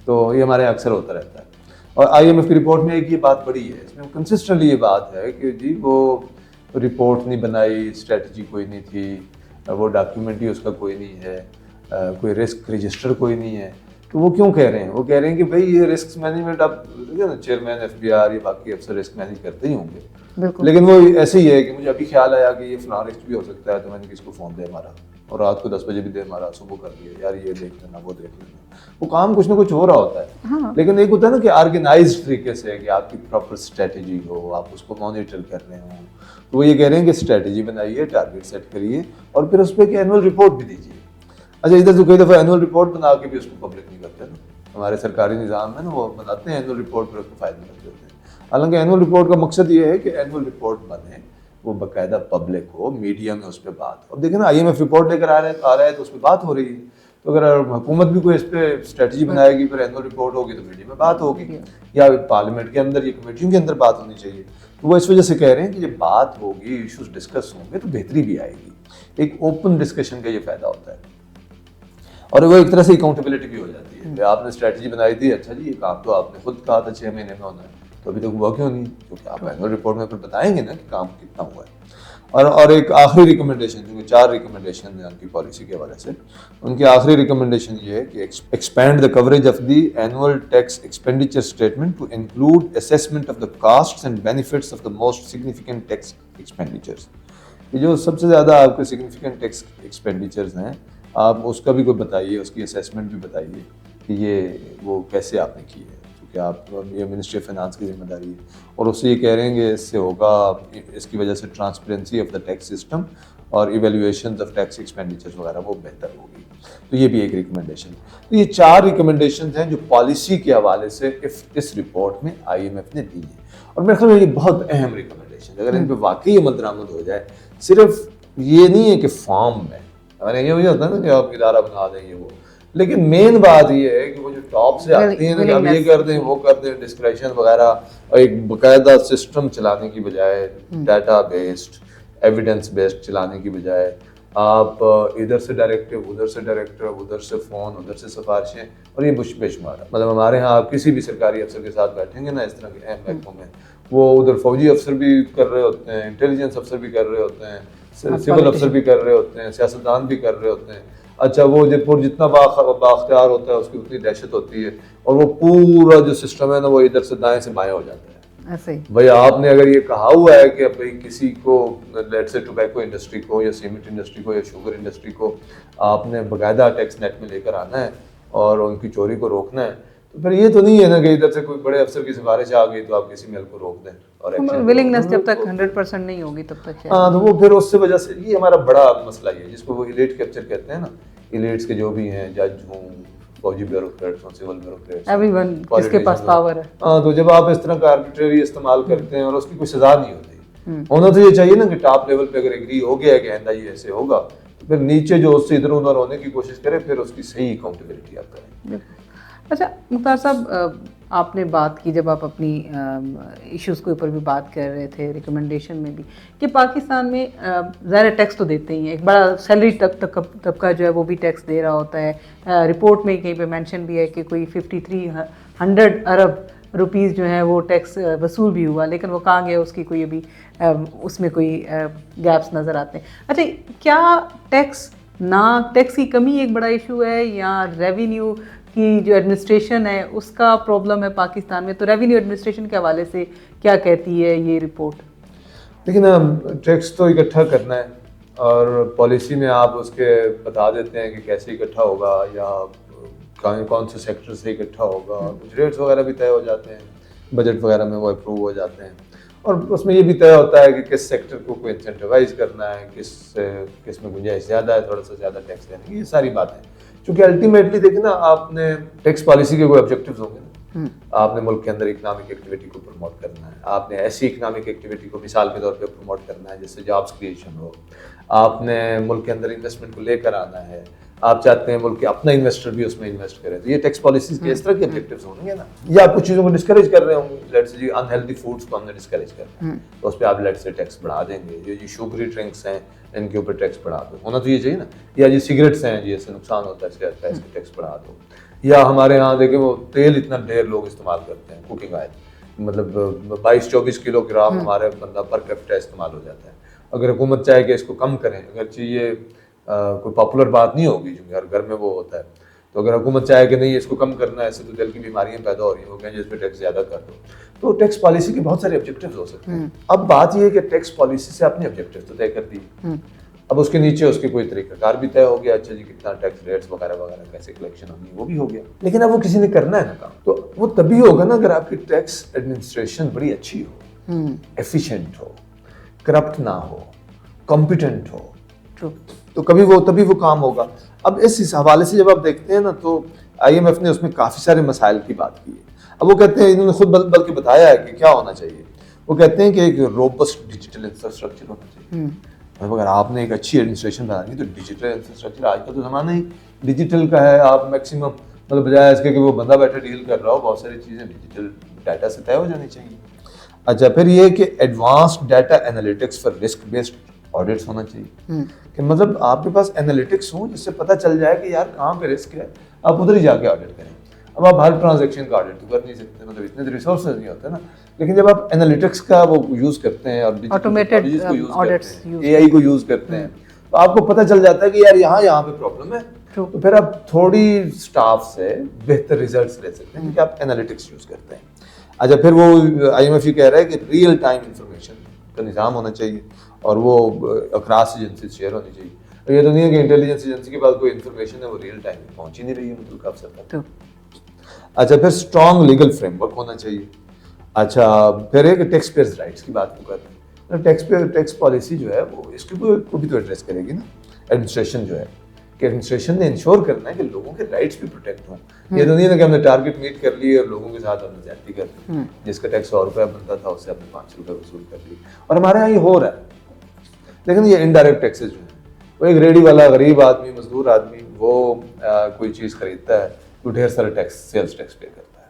तो ये हमारे यहाँ अक्सर होता रहता है। और IMF की रिपोर्ट में एक ये बात बड़ी है, इसमें कंसिस्टेंटली ये बात है कि जी वो रिपोर्ट नहीं बनाई, स्ट्रेटजी कोई नहीं थी, वो डॉक्यूमेंट ही उसका कोई नहीं है, कोई रिस्क रजिस्टर कोई नहीं है। तो वो क्यों कह रहे हैं? वो कह रहे हैं कि भाई ये रिस्क मैनेजमेंट, आप देखिए ना चेयरमैन FBR या बाकी अफसर रिस्क मैनेज करते ही होंगे, बिल्कुल। लेकिन वो ऐसे ही है कि मुझे अभी ख्याल आया कि ये फलां रिस्क भी हो सकता है, तो मैंने किसको फ़ोन दे मारा, और रात को 10 बजे भी दे मारा, सुबह कर दिया, यार ये देख लेना वो देख लेना। वो काम कुछ ना कुछ हो रहा होता है। हाँ। लेकिन एक होता है ना कि ऑर्गेनाइज्ड तरीके से, कि आपकी प्रॉपर स्ट्रेटजी हो, आप उसको मॉनिटर कर रहे हो। तो वो ये कह रहे हैं कि स्ट्रेटजी बनाइए, टारगेट सेट करिए, और फिर उस पर एनुअल रिपोर्ट भी दीजिए। अच्छा, इधर तो कई दफ़ा एनुअल रिपोर्ट बना के भी उसको पब्लिक नहीं करते ना, हमारे सरकारी निज़ाम में ना, वो बनाते हैं एनुअल रिपोर्ट, पर उसको फाइल में रख देते हैं। हालांकि एनुअल रिपोर्ट का मकसद ये है कि एनुअल रिपोर्ट बने, वो बाकायदा पब्लिक हो, मीडिया में उस पर बात हो। अब देखें ना, IMF रिपोर्ट लेकर आ रहा है तो उस पर बात हो रही है, तो अगर हुकूमत भी कोई इस पर स्ट्रेटजी बनाएगी, फिर एनुअल रिपोर्ट होगी तो मीडिया में बात होगी, या पार्लियामेंट के अंदर या कमेटियों के अंदर बात होनी चाहिए। तो वो इस वजह से कह रहे हैं कि जब बात होगी, इशूज डिस्कस होंगे, तो बेहतरी भी आएगी। एक ओपन डिस्कशन का ये फायदा होता है, और वो एक तरह से अकाउंटेबिलिटी भी हो जाती है। आपने स्ट्रेटजी बनाई थी, अच्छा जी ये काम तो आपने खुद कहा था 6 महीने में होना है, तो अभी तक हुआ क्यों नहीं? क्योंकि आप एनुअल रिपोर्ट में फिर बताएंगे ना कि काम कितना हुआ है। और एक आखिरी रिकमेंडेशन, क्योंकि 4 रिकमेंडेशन है उनकी पॉलिसी के हवाले से, उनकी आखिरी रिकमेंडेशन ये है कि expand the coverage of the annual tax expenditure statement to include assessment of the costs and benefits of the most significant tax expenditures. ये जो सबसे ज़्यादा आपके सिग्निफिकेंट टैक्स एक्सपेंडिचर्स हैं, आप उसका भी कोई बताइए, उसकी असेसमेंट भी बताइए कि ये वो कैसे आपने की है, क्योंकि आप, ये मिनिस्ट्री ऑफ फाइनेंस की जिम्मेदारी है। और उससे ये कह रहे हैं कि इससे होगा, इसकी वजह से transparency of the tax system और इवेल्युएशन ऑफ टैक्स एक्सपेंडिचर्स वगैरह वो बेहतर होगी। तो ये भी एक रिकमेंडेशन। तो ये 4 रिकमेंडेशन हैं जो पॉलिसी के हवाले से इस रिपोर्ट में IMF ने दी है, और मेरे ख्याल में ये बहुत अहम रिकमेंडेशन है। अगर इन पर वाकई अमल दरामद हो जाए, सिर्फ ये नहीं है कि फॉर्म में, हमारे ये होता है ना कि आप इदारा बना दें ये वो, लेकिन मेन बात ये है कि वो जो टॉप से आती है ना कि आप ये कर दें वो कर दें, डिस्क्रेशन वगैरह, और एक बाकायदा सिस्टम चलाने की बजाय, डाटा बेस्ड एविडेंस बेस्ड चलाने की बजाय, आप इधर से डायरेक्टिव, उधर से डायरेक्टिव, उधर से फ़ोन, उधर से सिफारिशें, और ये बेशुमार। मतलब हमारे यहाँ आप किसी भी सरकारी अफसर के साथ बैठेंगे ना, इस तरह के अहम महकमों में, वो उधर फौजी अफसर भी कर रहे होते हैं, इंटेलिजेंस अफसर भी कर रहे होते हैं, सिविल अफसर भी कर रहे होते हैं, सियासतदान भी कर रहे होते हैं। अच्छा, वो जयपुर जितना बाख्तियार होता है उसकी उतनी दहशत होती है, और वो पूरा जो सिस्टम है ना, वो इधर से दाएं से बाएं हो जाता है। ऐसे ही भाई आपने अगर ये कहा हुआ है कि भाई किसी को, लेट्स से टोबैको इंडस्ट्री को या सीमेंट इंडस्ट्री को या शुगर इंडस्ट्री को आपने बाकायदा टैक्स नेट में लेकर आना है और उनकी चोरी को रोकना है, तो फिर ये तो नहीं है ना कि इधर से कोई बड़े अफसर की सिफारिश आ गई तो आप किसी मिल को रोक दें और एक्शन। विलिंगनेस जब तक 100% नहीं होगी तब तक शायद। हाँ, तो वो फिर उससे वजह से ये हमारा बड़ा मसला ये है, जिसको वो इलीट कैप्चर कहते हैं ना, इलीट्स के जो भी हैं, जज हों, फौजी ब्यूरोक्रेट्स हों, सिविल ब्यूरोक्रेट्स, एवरीवन जिसके पास पावर है। हाँ, तो जब आप इस तरह का आर्बिट्रेरी इस्तेमाल करते हैं और उसकी कोई सजा नहीं होती, होना तो ये चाहिए ना कि टॉप लेवल पे अगर एग्री हो गया है कि आइंदा ये ऐसे होगा, तो फिर नीचे जो उससे इधर उधर होने की कोशिश करे, फिर उसकी सही अकाउंटेबिलिटी आप करें। अच्छा मुख्तार साहब, आपने बात की, जब आप अपनी इश्यूज़ के ऊपर भी बात कर रहे थे, रिकमेंडेशन में भी, कि पाकिस्तान में ज़्यादा टैक्स तो देते ही हैं, एक बड़ा सैलरी तबका जो है वो भी टैक्स दे रहा होता है। रिपोर्ट में कहीं पे मेंशन भी है कि कोई 5300 अरब रुपीज़ जो है वो टैक्स वसूल भी हुआ, लेकिन वो कहाँ गया उसकी कोई अभी उसमें कोई गैप्स नज़र आते हैं। अच्छा, क्या टैक्स की कमी एक बड़ा इशू है, या रेवेन्यू की जो एडमिनिस्ट्रेशन है उसका प्रॉब्लम है पाकिस्तान में? तो रेवेन्यू एडमिनिस्ट्रेशन के हवाले से क्या कहती है ये रिपोर्ट? लेकिन टैक्स तो इकट्ठा करना है, और पॉलिसी में आप उसके बता देते हैं कि कैसे इकट्ठा होगा, या कौन से सेक्टर से इकट्ठा होगा, कुछ रेट्स वगैरह भी तय हो जाते हैं, बजट वगैरह में वो अप्रूव हो जाते हैं, और उसमें ये भी तय होता है कि किस सेक्टर को कोई इंसेंटिवाइज करना है, किस में गुंजाइश ज़्यादा है थोड़ा सा ज़्यादा टैक्स देने की, ये सारी बातें। क्योंकि अल्टीमेटली देखिए ना, आपने टैक्स पॉलिसी के कोई ऑब्जेक्टिव्स होंगे ना, आपने मुल्क के अंदर इकोनॉमिक एक्टिविटी को प्रमोट करना है, आपने ऐसी इकोनॉमिक एक्टिविटी को मिसाल के तौर पे प्रमोट करना है जिससे जॉब्स क्रिएशन हो, आपने मुल्क के अंदर इन्वेस्टमेंट को लेकर आना है, आप चाहते हैं मुल्क के अपना इन्वेस्टर भी उसमें इन्वेस्ट करे, तो ये टैक्स पॉलिसीज के इस तरह के ऑब्जेक्टिव्स होंगे ना। या आप कुछ चीज़ों को डिस्करेज कर रहे होंगे, let's say ji unhealthy foods को हमने डिस्करेज करना है तो उस पर आप लेट्स से टैक्स बढ़ा देंगे, ये शुगरी ड्रिंक्स हैं इनके ऊपर टैक्स बढ़ा दो, होना तो ये चाहिए ना। या जी सिगरेट्स हैं जी इससे नुकसान होता है सेहत का, इसके टैक्स बढ़ा दो। या हमारे यहाँ देखें वो तेल इतना ढेर लोग इस्तेमाल करते हैं, कुकिंग ऑयल, मतलब 22-24 किलोग्राम हमारे बंदा पर कैपिटा इस्तेमाल हो जाता है। अगर हुकूमत चाहे कि इसको कम करें, अगर ये कोई पॉपुलर बात नहीं होगी जो हर घर में वो होता है, तो अगर हुकूमत चाहे कि नहीं इसको कम करना है, इससे तो दिल की बीमारियां पैदा हो रही हैं, वो कहें जिस पे टैक्स ज़्यादा कर दो, तो टैक्स पॉलिसी के बहुत सारे ऑब्जेक्टिव्स हो सकते हैं। अब बात ये है कि टैक्स पॉलिसी से अपने ऑब्जेक्टिव तो तय कर दिए, अब उसके नीचे उसके कोई तरीकाकार भी तय हो गया, अच्छा जी कितना टैक्स रेट्स वगैरह वगैरह कैसे कलेक्शन होगी वो भी हो गया, लेकिन अब वो किसी ने करना है ना काम, तो वो तभी होगा ना अगर आपकी टैक्स एडमिनिस्ट्रेशन बड़ी अच्छी हो, एफिशिएंट हो, करप्ट ना हो, कॉम्पिटेंट हो, तो तभी वो काम होगा। अब इस हवाले से जब आप देखते हैं ना तो IMF ने उसमें काफ़ी सारे मसाइल की बात की है। अब वो कहते हैं, इन्होंने खुद बल्कि बताया है कि क्या होना चाहिए, वो कहते हैं कि एक रोबस्ट डिजिटल इंफ्रास्ट्रक्चर होना चाहिए। मतलब अगर आपने एक अच्छी एडमिनिस्ट्रेशन बनानी तो डिजिटल इंफ्रास्ट्रक्चर, आज का तो ज़माना ही डिजिटल का है, आप मैक्सिमम मतलब बजाय इसके कि वो बंदा बैठा डील कर रहा हो, बहुत सारी चीज़ें डिजिटल डाटा से तय हो जानी चाहिए। अच्छा, फिर ये कि advanced data analytics for risk based audits होना चाहिए, कि मतलब आपके पास एनालिटिक्स हो जिससे पता चल जाए कि यार कहाँ पे रिस्क है, आप उधर ही जाके ऑडिट करें। अब आप हर ट्रांजैक्शन का ऑडिट तो कर नहीं सकते, मतलब इतने तो रिसोर्सेज नहीं होते ना, लेकिन जब आप एनालिटिक्स का वो यूज़ करते हैं और ऑटोमेटेड ऑडिट्स AI को यूज़ करते हैं, तो आपको पता चल जाता है कि यार यहाँ पे प्रॉब्लम है, तो फिर आप थोड़ी स्टाफ से बेहतर रिजल्ट्स ले सकते हैं क्योंकि आप एनालिटिक्स यूज़ करते हैं। अच्छा, फिर वो IMF ये कह रहा है कि रियल टाइम इंफॉर्मेशन का निज़ाम होना चाहिए और वो अक्रॉस एजेंसी शेयर होनी चाहिए। तो ये तो नहीं है कि इंटेलिजेंस एजेंसी के पास कोई इन्फॉर्मेशन है वो रियल टाइम में पहुंच ही नहीं रही है मुल्क अफसर तक। अच्छा, फिर स्ट्रॉन्ग लीगल फ्रेमवर्क होना चाहिए। अच्छा, फिर एक टैक्स पेयर्स राइट्स की बात को कर रहे हैं, टैक्स पॉलिसी जो है वो इसको भी तो एड्रेस करेगी ना। एडमिनिस्ट्रेशन जो है कि एडमिनिस्ट्रेशन ने इंश्योर करना है कि लोगों के राइट्स भी प्रोटेक्ट हों। ये तो नहीं है कि हमने टारगेट मीट कर ली और लोगों के साथ हमने ज्यादती कर दी, जिसका टैक्स 100 रुपये बनता था उससे हमने 5 रुपये वसूल कर ली, और हमारे यहाँ ये हो रहा है। लेकिन ये इनडायरेक्ट टैक्सेस जो है, वो एक रेडी वाला गरीब आदमी, मजदूर आदमी, वो कोई चीज़ खरीदता है तो ढेर सारा टैक्स, सेल्स टैक्स पे करता है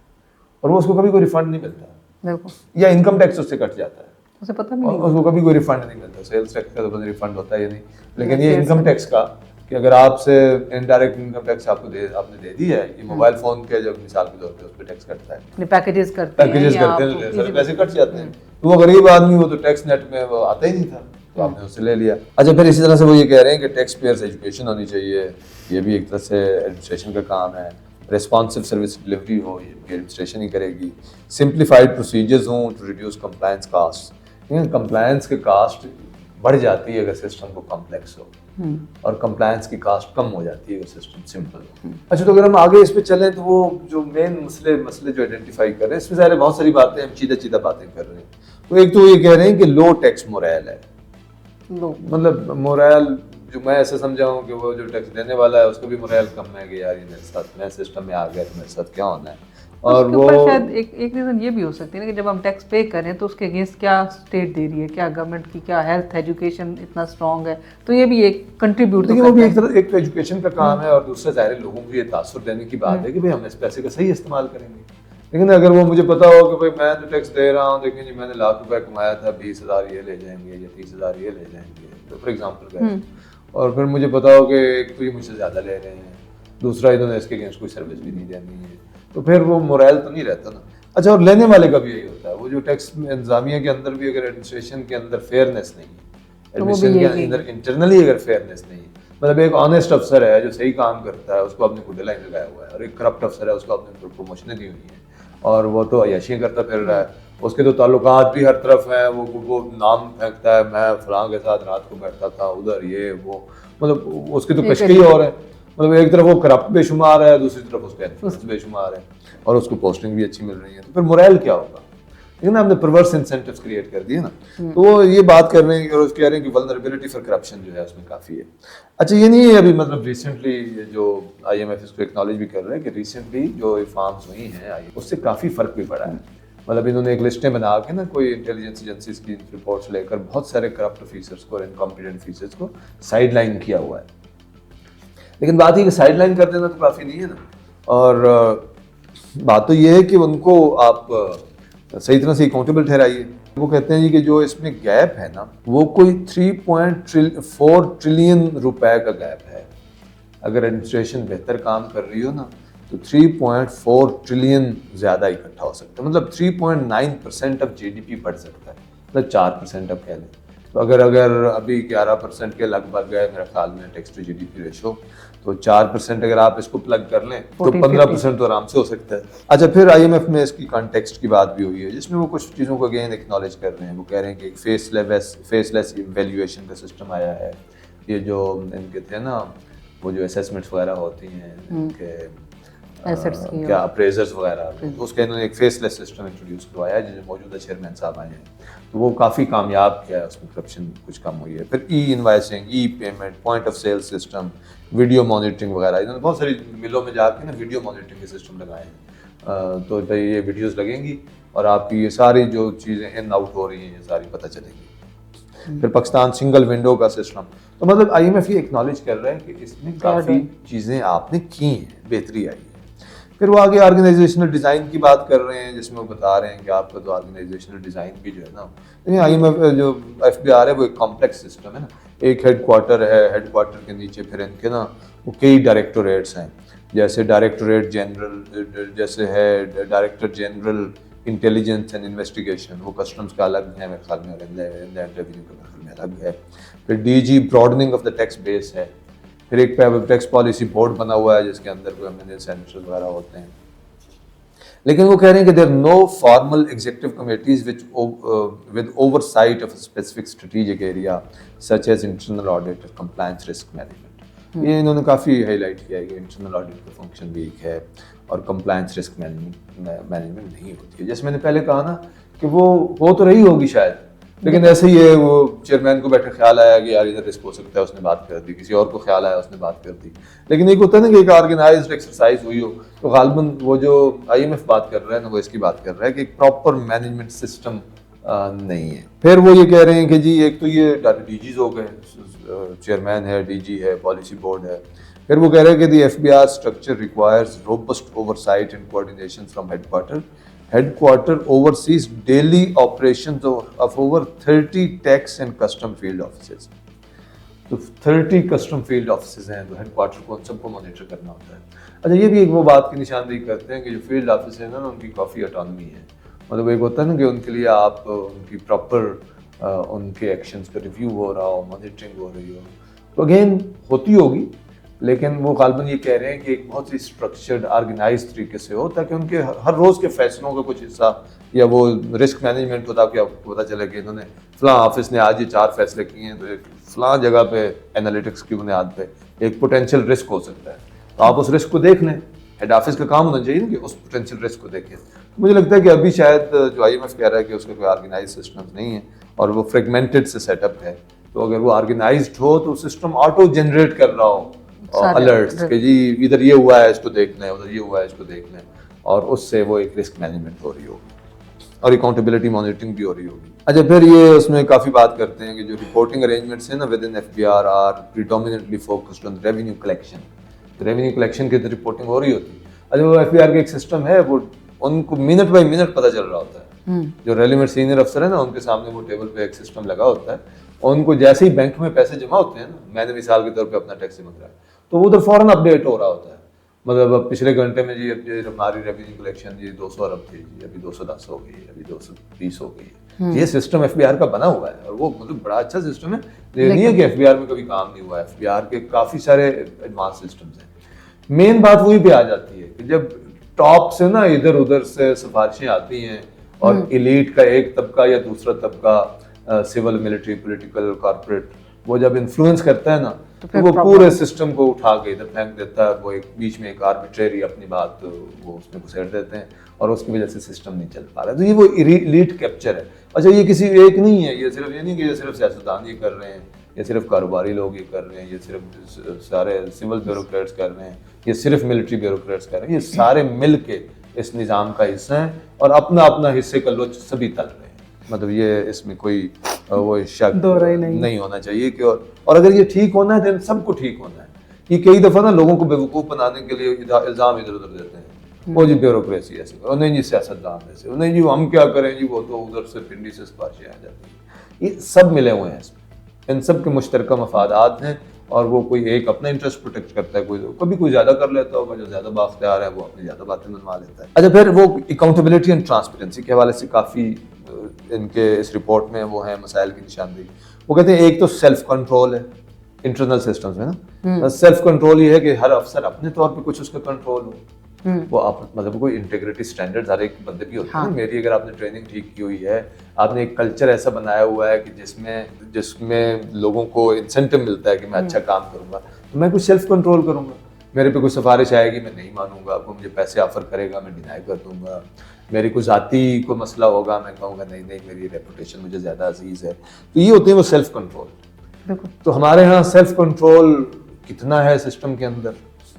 और वो उसको कभी कोई रिफंड नहीं मिलता, या इनकम टैक्स उससे कट जाता है, उसे पता भी नहीं, उसको कभी कोई रिफंड नहीं मिलता। सेल्स टैक्स का तो पता रिफंड होता है या नहीं, लेकिन ये इनकम टैक्स का कि अगर आपसे इनडायरेक्ट इनकम टैक्स आपने दे दी है, ये मोबाइल फोन के जब मिसाल के तौर पे उस पर टैक्स कटता है, पैकेजेस करते हैं सारे पैसे कट जाते हैं, तो वो गरीब आदमी वो तो टैक्स नेट में वो आता ही नहीं था, तो आपने उससे ले लिया। अच्छा, फिर इसी तरह से वो ये कह रहे हैं कि टैक्स पेयर्स एजुकेशन होनी चाहिए, ये भी एक तरह से एडमिनिस्ट्रेशन का काम है। रिस्पॉन्सिव सर्विस डिलीवरी हो, ये एडमिनिस्ट्रेशन ही करेगी। सिंप्लीफाइड प्रोसीजर्स हों to reduce compliance cost, compliance के कास्ट बढ़ जाती है अगर सिस्टम को कॉम्प्लेक्स हो, और कंप्लायंस की कास्ट कम हो जाती है अगर सिस्टम सिंपल हो। अच्छा, तो अगर हम आगे इस पे चलें तो वो जो मेन मसले जो आइडेंटिफाई कर रहे हैं, इसमें सारे बहुत सारी बातें हम सीधा बातें कर रहे हैं। तो एक तो ये कह रहे हैं कि लो टैक्स मोरल है, मतलब मोरल जो मैं ऐसे समझा हूँ कि वो जो टैक्स देने वाला है उसको भी मोरल कम है कि यार ये मेरे साथ, मैं सिस्टम में आ गया तो मेरे साथ क्या होना है। और वो शायद एक रीज़न ये भी हो सकती है ना कि जब हम टैक्स पे करें तो उसके अगेंस्ट क्या स्टेट दे रही है, क्या गवर्नमेंट की क्या हेल्थ एजुकेशन इतना स्ट्रांग है, तो ये भी एक कंट्रीब्यूट, लेकिन वो भी एक तरह एक तो एजुकेशन का काम है और दूसरा ज़ाहिर लोगों को ये तासुर देने की बात है कि भाई हम इस पैसे का सही इस्तेमाल करेंगे। लेकिन अगर वो मुझे पता हो कि भाई मैं तो टैक्स दे रहा हूँ, देखिए जी मैंने लाख रुपए कमाया था, 20,000 ये ले जाएंगे या 30,000 ये ले जाएंगे, तो फॉर एग्जाम्पल, और फिर मुझे पता हो कि एक तो ये मुझसे ज़्यादा ले रहे हैं, दूसरा इन्होंने इसके अगेंस्ट कोई सर्विस भी नहीं देनी है, तो फिर वो मोरल तो नहीं रहता ना। अच्छा, और लेने वाले का भी यही होता है, वो जो टैक्स इंतजामिया के अंदर भी अगर एडमिनिस्ट्रेशन के अंदर फेयरनेस नहीं है, एडमिनिस्ट्रेशन के अंदर इंटरनली अगर फेयरनेस नहीं है, मतलब एक ऑनेस्ट अफसर है जो सही काम करता है उसको आपने खुद लाइन लगाया हुआ है, और एक करप्ट अफसर है उसको आपने प्रमोशनें दी हुई है और वो तो अय्याशी करता फिर रहा है, उसके तो ताल्लुकात भी हर तरफ हैं, वो नाम फेंकता है, मैं फलां के साथ रात को बैठता था उधर, ये वो, मतलब उसकी तो कश्ती और है, मतलब एक तरफ वो करप्ट बेशुमार है, दूसरी तरफ उसका बेशुमार है और उसको पोस्टिंग भी अच्छी मिल रही है, तो फिर मोरल क्या होगा। लेकिन आपने परवर्स इंसेंटिव्स क्रिएट कर दिए ना। तो वो ये बात कर रहे हैं और कह रहे हैं कि वल्नरेबिलिटी फॉर करप्शन जो है उसमें काफ़ी है। अच्छा, ये नहीं है अभी मतलब रिसेंटली जो IMF इसको एक्नॉलेज भी कर रहे हैं कि रिसेंटली जो रिफॉर्म्स हुई हैं उससे काफ़ी फ़र्क भी पड़ा है। मतलब इन्होंने एक लिस्टें बना के ना कोई इंटेलिजेंस एजेंसीज की रिपोर्ट्स लेकर बहुत सारे करप्ट ऑफिसर्स को और इनकॉम्पिटेंट ऑफिसर्स को साइड लाइन किया हुआ है। लेकिन बात ये कि साइड लाइन कर देना तो काफ़ी नहीं है ना। और बात तो ये है कि उनको आप सही तरह से अकाउंटेबल ठहराइए। वो कहते हैं जी कि जो इसमें गैप है ना वो कोई 3.4 ट्रिलियन रुपए का गैप है। अगर एडमिनिस्ट्रेशन बेहतर काम कर रही हो ना तो 3.4 ट्रिलियन ज़्यादा इकट्ठा हो सकता है, मतलब 3.9% ऑफ GDP बढ़ सकता है, मतलब 4% अब कह लें। तो अगर अभी 11% के लगभग है मेरे ख्याल में टैक्स टू GDP रेशो, तो 4% अगर आप इसको प्लग कर लें तो 15% तो आराम से हो सकता है। अच्छा, फिर IMF में इसकी कॉन्टेक्स्ट की बात भी हुई है जिसमें वो कुछ चीज़ों को अगेन एक्नॉलेज कर रहे हैं। वो कह रहे हैं कि फेसलेस वैल्यूएशन का सिस्टम आया है। ये जो इनके थे ना वो जो असेसमेंट्स वगैरह होती हैं इनके क्या अप्रेजर्स वगैरह, तो उसका इन्होंने एक फेसलेस सिस्टम इंट्रोड्यूस करवाया है जिसमें मौजूदा चेयरमैन साहब आए हैं। तो वो काफ़ी कामयाब किया है, उसमें करप्शन कुछ कम हुई है। फिर invoicing, payment, point of sale system, video monitoring वगैरह, इन्होंने बहुत सारी मिलों में जाके ना वीडियो मॉनिटरिंग के सिस्टम लगाए हैं। तो भाई ये वीडियोस लगेंगी और आपकी ये सारी जो चीज़ें इन आउट हो रही हैं ये सारी पता चलेंगी। फिर पाकिस्तान सिंगल विंडो का सिस्टम, तो मतलब IMF ये एक्नॉलेज कर रहा है कि इसमें काफ़ी चीज़ें आपने की हैं, बेहतरी आई है। फिर वो आगे ऑर्गेनाइजेशनल डिज़ाइन की बात कर रहे हैं जिसमें वो बता रहे हैं कि आपका तो ऑर्गेनाइजेशनल डिज़ाइन भी जो है ना, IMF जो FBR है वो एक कॉम्प्लेक्स सिस्टम है ना। एक हेडक्वार्टर है, हेडक्वार्टर के नीचे फिर इनके ना वो कई डायरेक्टोरेट्स हैं, जैसे डायरेक्टोरेट जनरल, जैसे है director general intelligence and investigation, वो कस्टम्स का अलग है मेरे ख्याल में, और इनलैंड रेवेन्यू का अलग है। फिर DG broadening of the tax base है। फिर एक टैक्स पॉलिसी बोर्ड बना हुआ है जिसके अंदर कोई एमएनए सेनेटर्स वगैरह होते हैं। लेकिन वो कह रहे हैं कि there no formal executive committees with oversight of a specific strategic area such as internal audit और कंप्लायंस रिस्क मैनेजमेंट। ये इन्होंने काफ़ी हाईलाइट किया है कि इंटरनल ऑडिट का फंक्शन वीक है और कंप्लायंस रिस्क मैनेजमेंट नहीं होती है। जैसे मैंने पहले कहा ना कि वो हो तो रही होगी शायद, लेकिन ऐसे ही है, वो चेयरमैन को बैठे ख्याल आया कि यार इधर रिस्क हो सकता है, उसने बात कर दी। किसी और को ख्याल आया, उसने बात कर दी। लेकिन एक होता है ना कि एक ऑर्गेनाइज्ड एक्सरसाइज हुई हो, तो गालबन वो जो IMF बात कर रहा है ना वो इसकी बात कर रहा है कि एक प्रॉपर मैनेजमेंट सिस्टम नहीं है। फिर वो ये कह रहे हैं कि जी एक तो ये DGs हो गए, चेयरमैन है, DG है, पॉलिसी बोर्ड है। फिर वो कह रहे हैं कि दी FBR structure requires robust oversight and coordination from headquarter oversees daily operations of over 30 tax and custom field offices. तो 30 कस्टम फील्ड ऑफिस हैं, तो हेडक्वार्टर को उन सबको मॉनिटर करना होता है। अच्छा, ये भी एक वो बात की निशानदेही करते हैं कि जो फील्ड ऑफिस है ना उनकी काफ़ी ऑटोनॉमी है। मतलब एक होता है ना कि उनके लिए आप उनकी प्रॉपर उनके एक्शंस का रिव्यू हो रहा हो, मॉनिटरिंग हो रही हो, तो अगेन होती होगी, लेकिन वो गालबन ये कह रहे हैं कि एक बहुत ही स्ट्रक्चर्ड ऑर्गेनाइज तरीके से हो ताकि उनके हर रोज़ के फैसलों का कुछ हिस्सा या वो रिस्क मैनेजमेंट हो ताकि आपको पता चले कि इन्होंने फलां ऑफिस ने आज ये 4 फैसले किए हैं, तो एक फलां जगह पे एनालिटिक्स की बुनियाद पे एक पोटेंशियल रिस्क हो सकता है, तो आप उस रिस्क को देख लें। हेड ऑफिस का काम होना चाहिए ना कि उस पोटेंशियल रिस्क को देखें। तो मुझे लगता है कि अभी शायद जो IMF कह रहा है कि उसका कोई ऑर्गेनाइज सिस्टम नहीं है और वो फ्रेगमेंटेड से सेटअप है, तो अगर वो ऑर्गेनाइज्ड हो तो सिस्टम ऑटो जनरेट कर रहा हो अलर्ट्स कि जी इधर ये हुआ है इसको देख लें, उधर ये हुआ है इसको देख लें, और उससे वो एक रिस्क मैनेजमेंट हो रही होगी और अकाउंटेबिलिटी मॉनिटरिंग भी हो रही होगी। अच्छा, फिर ये उसमें काफ़ी बात करते हैं कि जो रिपोर्टिंग अरेंजमेंट्स हैं ना within FBR are predominantly focused on revenue collection. तो रेवेन्यू कलेक्शन की रिपोर्टिंग हो रही होती है। अच्छा, वो FBR का एक सिस्टम है, वो उनको मिनट बाई मिनट पता चल रहा होता है। जो रेलेवेंट सीनियर अफसर है ना उनके सामने वो टेबल पे एक सिस्टम लगा होता है, और उनको जैसे ही बैंक में पैसे जमा होते हैं ना, मैंने मिसाल के तौर पे अपना टैक्स जमा कराया, तो उधर फौरन अपडेट हो रहा होता है। मतलब अब पिछले घंटे में जी हमारी रेवेन्यू कलेक्शन जी 200 अरब थी जी, अभी 210 हो गई, अभी 220 हो गई। ये सिस्टम FBR का बना हुआ है और वो मतलब बड़ा अच्छा सिस्टम है। नहीं है कि FBR में कभी काम नहीं हुआ है, FBR के काफ़ी सारे एडवांस सिस्टम्स हैं। मेन बात वहीं पे आ जाती है कि जब टॉप से ना इधर उधर से सिफारिशें आती हैं और एलीट का एक तबका या दूसरा तबका, सिविल, मिलिट्री, पॉलिटिकल, कॉर्पोरेट, वो जब इन्फ्लुएंस करता है ना, तो तो फिर वो problem- पूरे सिस्टम को उठा के इधर फेंक देता है, वो एक बीच में एक आर्बिट्रेरी अपनी बात वो उसमें घुसेड़ देते हैं और उसकी वजह से सिस्टम नहीं चल पा रहा है। तो ये वो लीड कैप्चर है। अच्छा, ये किसी एक नहीं है, ये सिर्फ ये नहीं कि ये सिर्फ सियासतदान ये कर रहे हैं, ये सिर्फ कारोबारी लोग ये कर रहे हैं, ये सिर्फ सारे सिविल ब्यूरोक्रेट्स कर रहे हैं, ये सिर्फ मिलिट्री ब्यूरोक्रेट्स कर रहे हैं, ये सारे मिल के इस निज़ाम का हिस्सा हैं और अपना अपना हिस्से का लोच सभी तल रहे हैं। मतलब ये इसमें कोई वो शक दो राय नहीं होना चाहिए कि और अगर ये ठीक होना है तो सबको ठीक होना है। ये कई दफ़ा ना लोगों को बेवकूफ़ बनाने के लिए इल्ज़ाम इधर उधर देते हैं, वो जी ब्यूरोक्रेसी ऐसे करो, नहीं जी सियासतदान ऐसे, नहीं जी हम क्या करें जी, वो तो उधर से पिंडी से सिफारिशें आ जाती हैं। ये सब मिले हुए हैं इसमें, इन सब के मुश्तरका मफादात हैं और वो कोई एक अपना इंटरेस्ट प्रोटेक्ट करता है, कभी कोई ज़्यादा कर लेता होगा, जो ज़्यादा बाख्तियार है वो अपनी ज़्यादा बातें मनवा लेता है। अच्छा, फिर वो अकाउंटेबिलिटी एंड ट्रांसपेरेंसी के हवाले से काफ़ी इनके इस रिपोर्ट में वो है मसाइल की निशानदेही। वो कहते हैं एक तो सेल्फ कंट्रोल है इंटरनल सिस्टम्स में ना, सेल्फ कंट्रोल ये है कि हर अफसर अपने तौर पे कुछ उसका कंट्रोल हो, वो आप मतलब कोई इंटीग्रिटी स्टैंडर्ड्स हर एक बंदे की होती है ना। मेरी अगर आपने ट्रेनिंग ठीक की हुई है, आपने एक कल्चर ऐसा बनाया हुआ है कि जिसमें लोगों को इंसेंटिव मिलता है कि मैं अच्छा काम करूंगा, तो मैं कुछ सेल्फ कंट्रोल करूंगा। मेरे पे कोई सिफारिश आएगी मैं नहीं मानूंगा, कोई मुझे पैसे ऑफर करेगा मैं डिनाई कर दूंगा, मेरी कोई जाती कोई मसला होगा मैं कहूँगा नहीं नहीं मेरी रेपुटेशन मुझे ज़्यादा अजीज है। तो ये होते हैं वो सेल्फ कंट्रोल। तो हमारे यहाँ सेल्फ कंट्रोल कितना है सिस्टम के अंदर,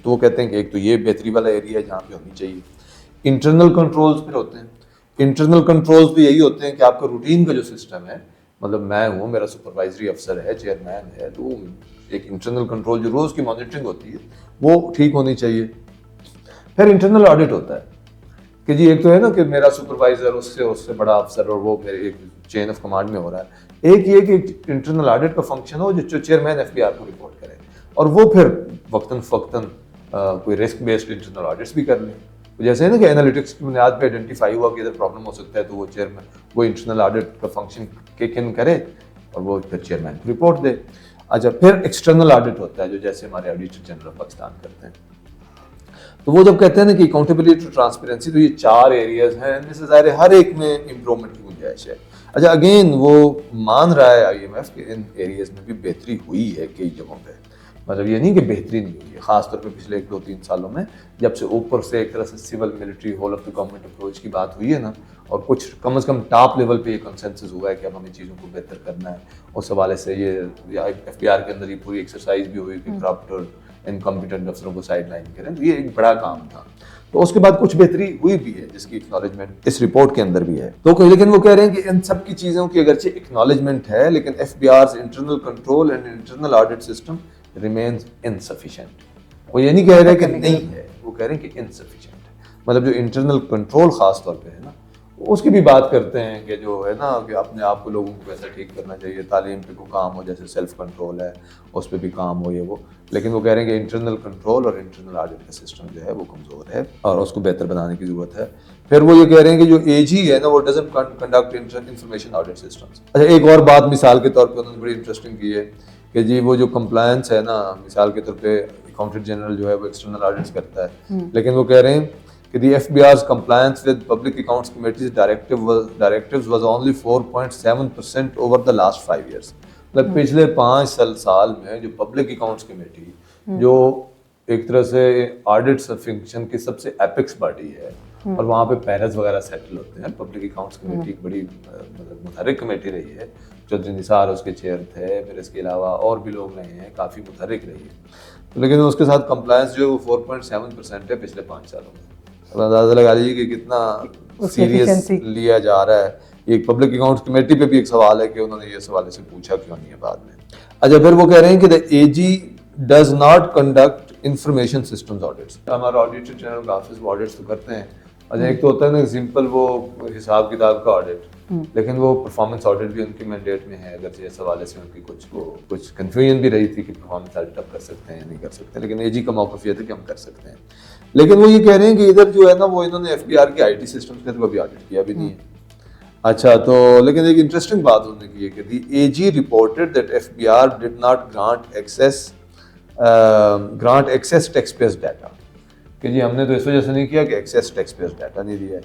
तो वो कहते हैं कि एक तो ये बेहतरी वाला एरिया है जहाँ पे होनी चाहिए। इंटरनल कंट्रोल्स फिर होते हैं, इंटरनल कंट्रोल्स भी यही होते हैं कि आपका रूटीन का जो सिस्टम है, मतलब मैं हूँ, मेरा सुपरवाइजरी अफसर है, चेयरमैन है, तो एक इंटरनल कंट्रोल जो रोज़ की मॉनिटरिंग होती है वो ठीक होनी चाहिए। फिर इंटरनल ऑडिट होता है कि जी एक तो है ना कि मेरा सुपरवाइजर उससे बड़ा अफसर और वो मेरे एक चेन ऑफ कमांड में हो रहा है। एक ये कि इंटरनल ऑडिट का फंक्शन हो जो चेयरमैन एफबीआर को रिपोर्ट करे और वो फिर वक्तन फक्तन कोई रिस्क बेस्ड इंटरनल ऑडिट्स भी कर लें। तो जैसे है ना कि एनालिटिक्स की बुनियाद पे आइडेंटिफाई हुआ कि इधर प्रॉब्लम हो सकता है, तो वो चेयरमैन वो इंटरनल ऑडिट का फंक्शन किक इन करे और वो फिर चेयरमैन को रिपोर्ट दे। अच्छा, फिर एक्सटर्नल ऑडिट होता है जो जैसे हमारे ऑडिटर जनरल पाकिस्तान करते हैं। तो वो जब कहते हैं ना कि अकाउंटेबिलिटी ट्रांसपेरेंसी, तो ये 4 एरियाज हैं, इनमें से ज़ाहिर हर एक में इम्प्रूवमेंट की गुंजाइश है। अच्छा, अगेन वो मान रहा है IMF कि इन एरियाज में भी बेहतरी हुई है कई जगहों पे, मतलब ये नहीं कि बेहतरी नहीं हुई है, खासतौर पे पिछले 1-2-3 सालों में जब से ऊपर से एक तरह से civil military whole of the government approach की बात हुई है ना, और कुछ कम से कम टॉप लेवल पे ये कंसेंसस हुआ है कि अब हमें चीज़ों को बेहतर करना है। उस हवाले से ये FBR के अंदर ये पूरी एक्सरसाइज भी हुई कि करप्ट और इनकॉम्पिटेंट अफसरों को साइडलाइन करें, तो ये एक बड़ा काम था। तो उसके बाद कुछ बेहतरी हुई भी है जिसकी एक्नॉलेजमेंट इस रिपोर्ट के अंदर भी है। तो लेकिन वो कह रहे हैं कि इन सब की चीज़ों की अगरचे एक्नॉलेजमेंट है, लेकिन FBR's internal control and internal audit system remains insufficient. वो ये नहीं कह रहे कि नहीं है, वो कह रहे हैं कि इनसफिशिएंट है। मतलब जो इंटरनल कंट्रोल खास तौर पे है ना, उसकी भी बात करते हैं कि जो है ना कि अपने आप को लोगों को कैसा ठीक करना चाहिए, तालीम पे कोई काम हो, जैसे सेल्फ कंट्रोल है उस पर भी काम हो ये वो, लेकिन वो कह रहे हैं कि इंटरनल कंट्रोल और इंटरनल ऑडिट का सिस्टम जो है वो कमज़ोर है और उसको बेहतर बनाने की ज़रूरत है। फिर वो ये कह रहे हैं कि जो AG है ना, वो doesn't conduct information audit systems. अच्छा, एक और बात मिसाल के तौर पे उन्होंने बड़ी इंटरेस्टिंग की है कि जी वो जो कंप्लायंस है ना, मिसाल के तौर पे अकाउंटेंट जनरल जो है वो एक्सटर्नल ऑडिट्स करता है, लेकिन वो कह रहे हैं कि the FBR's compliance with Public Accounts Committee's directives was only 4.7% over the last 5 years। मतलब पिछले 5 साल में जो पब्लिक अकाउंट्स कमेटी जो एक तरह से ऑडिट फंक्शन की सबसे एपिक्स बॉडी है और वहाँ पे पैरस वगैरह सेटल होते हैं। पब्लिक अकाउंट्स कमेटी एक बड़ी मतलब मुतहरिक कमेटी रही है, चौधरी निसार उसके चेयर थे, फिर इसके अलावा और भी लोग रहे हैं, काफ़ी मुतहरिक रही है। तो लेकिन उसके साथ कंप्लायंस जो है वो 4.7% है पिछले 5 सालों में। अब अंदाजा लगा लीजिए कि कितना सीरियस लिया जा रहा है। एक पब्लिक अकाउंट्स कमेटी पे भी एक सवाल है कि उन्होंने ये सवाल से पूछा क्यों नहीं है बाद में। अच्छा, फिर वो कह रहे हैं कि the AG does not conduct information systems audits. हमारा ऑडिटर जनरल का ऑफिस ऑडिट्स तो करते हैं। अच्छा, एक तो होता है ना सिंपल वो हिसाब किताब का ऑडिट, लेकिन वो परफॉर्मेंस ऑडिट भी उनके मैंडेट में है। अगर इस हवाले से उनकी कुछ कंफ्यूजन भी रही थी कि परफॉर्मेंस ऑडिट आप कर सकते हैं या नहीं कर सकते, लेकिन AG का मौक़िफ़ ये था कि हम कर सकते हैं। लेकिन वो ये कह रहे हैं कि इधर जो है ना वो इन्होंने FBR के IT सिस्टम्स का तो कभी ऑडिट किया भी नहीं है। अच्छा, तो लेकिन एक इंटरेस्टिंग बात उन्होंने की है कि the AG reported that FBR did not grant access taxpayers data, कि जी हमने तो इस वजह से नहीं किया कि एक्सेस टैक्स पेयर्स डाटा नहीं दिया है।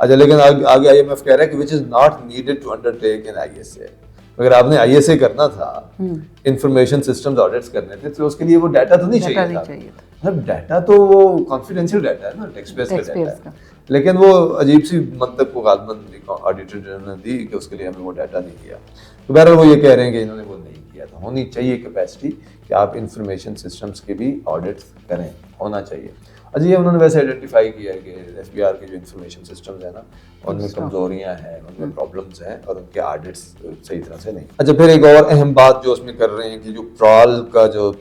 अच्छा, लेकिन आगे IMF कह रहा है कि which is not needed to undertake in ISA। अगर आपने ISA करना था, इंफॉर्मेशन सिस्टम्स ऑडिट्स करने थे, तो उसके लिए वो डाटा तो नहीं चाहिए था। मतलब डाटा तो वो कॉन्फिडेंशियल डाटा है ना, टैक्स पेयर्स का डाटा है, लेकिन वो अजीब सी मंतक को गालमन ऑडिटर जनरल ने दी कि उसके लिए हमें वो डाटा नहीं किया। तो बहरहाल वो ये कह रहे हैं कि इन्होंने वो नहीं किया था। होनी चाहिए कैपेसिटी कि आप इंफॉर्मेशन सिस्टम्स के भी ऑडिट करें, होना चाहिए। अच्छा, ये उन्होंने वैसे आइडेंटिफाई किया है कि FBR के जो इंफॉर्मेशन सिस्टम्स हैं ना, उनमें कमजोरियां हैं, उनमें प्रॉब्लम्स हैं और उनके ऑडिट्स सही तरह से नहीं। अच्छा, फिर एक और अहम बात जो उसमें कर रहे हैं कि जो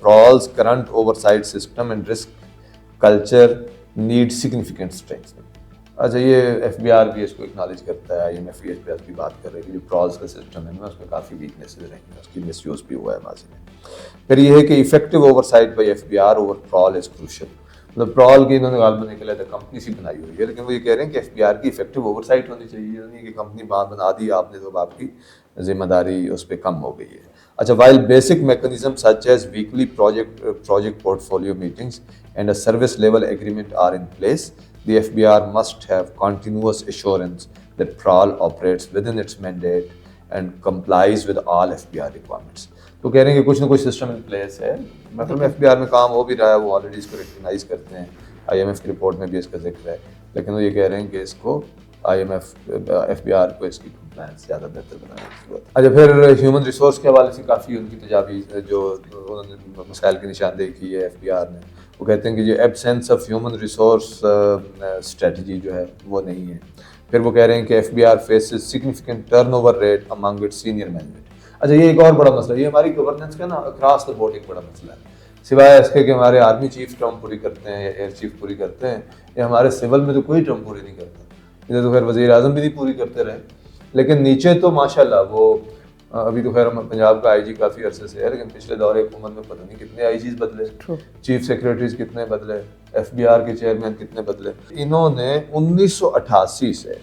प्रॉल्स current oversight system and risk culture need significant strengthening. अच्छा, ये FBR भी इसको एक्नॉलेज करता है, IMF भी इस पर भी बात कर रही है कि जो प्रॉल्स का सिस्टम है ना, उसमें काफ़ी वीकनेसेस रही हैं, उसकी मिसयूज भी हुआ है माजी में। फिर ये है कि effective oversight by FBR over PRAL is crucial. मतलब प्रॉल की इन्होंने गालमन के लिए कंपनी सी बनाई हुई है, लेकिन वो ये कह रहे हैं कि FBR की इफेक्टिव ओवरसाइट होनी चाहिए, नहीं कि कंपनी बना दी आपने तो आपकी जिम्मेदारी उस पर कम हो गई है। अच्छा, while basic mechanism such as weekly project portfolio meetings and a service level agreement are in place, the FBR must have continuous assurance that PRAL operates within its mandate and complies with all FBR requirements. तो कह रहे हैं कि कुछ ना कुछ system in place है, मतलब FBR में काम हो भी रहा है, वो ऑलरेडी इसको रिकग्नाइज करते हैं, IMF की रिपोर्ट में भी इसका जिक्र है, लेकिन वो ये कह रहे हैं कि इसको FBR को इसकी कंप्लायंस ज़्यादा बेहतर बनाने की जरूरत है। अच्छा, फिर ह्यूमन रिसोर्स के हवाले से काफ़ी उनकी तजावीज़ जो उन्होंने मसाइल की निशानदेही की है FBR ने, वो कहते हैं कि जो absence of human resource strategy जो है वो नहीं है। फिर वो कह रहे हैं कि FBR faces significant turnover rate among it's senior management. अच्छा, ये एक और बड़ा मसला, ये हमारी गवर्नेंस का ना अक्रॉस द बोर्ड एक बड़ा मसला है। सिवाय इसके कि हमारे आर्मी चीफ टर्म पूरी करते हैं या एयर चीफ पूरी करते हैं, या हमारे सिविल में तो कोई टर्म पूरी नहीं करता, इधर तो खैर वज़ीर आज़म भी नहीं पूरी करते रहे, लेकिन नीचे तो माशाल्लाह वो अभी तो खैर पंजाब का IG काफ़ी अरसे से है, लेकिन पिछले दौरे हुकूमत में पता नहीं कितने IGs बदले, चीफ सेक्रेटरीज कितने बदले, FBR के चेयरमैन कितने बदले। इन्होंने 1988 से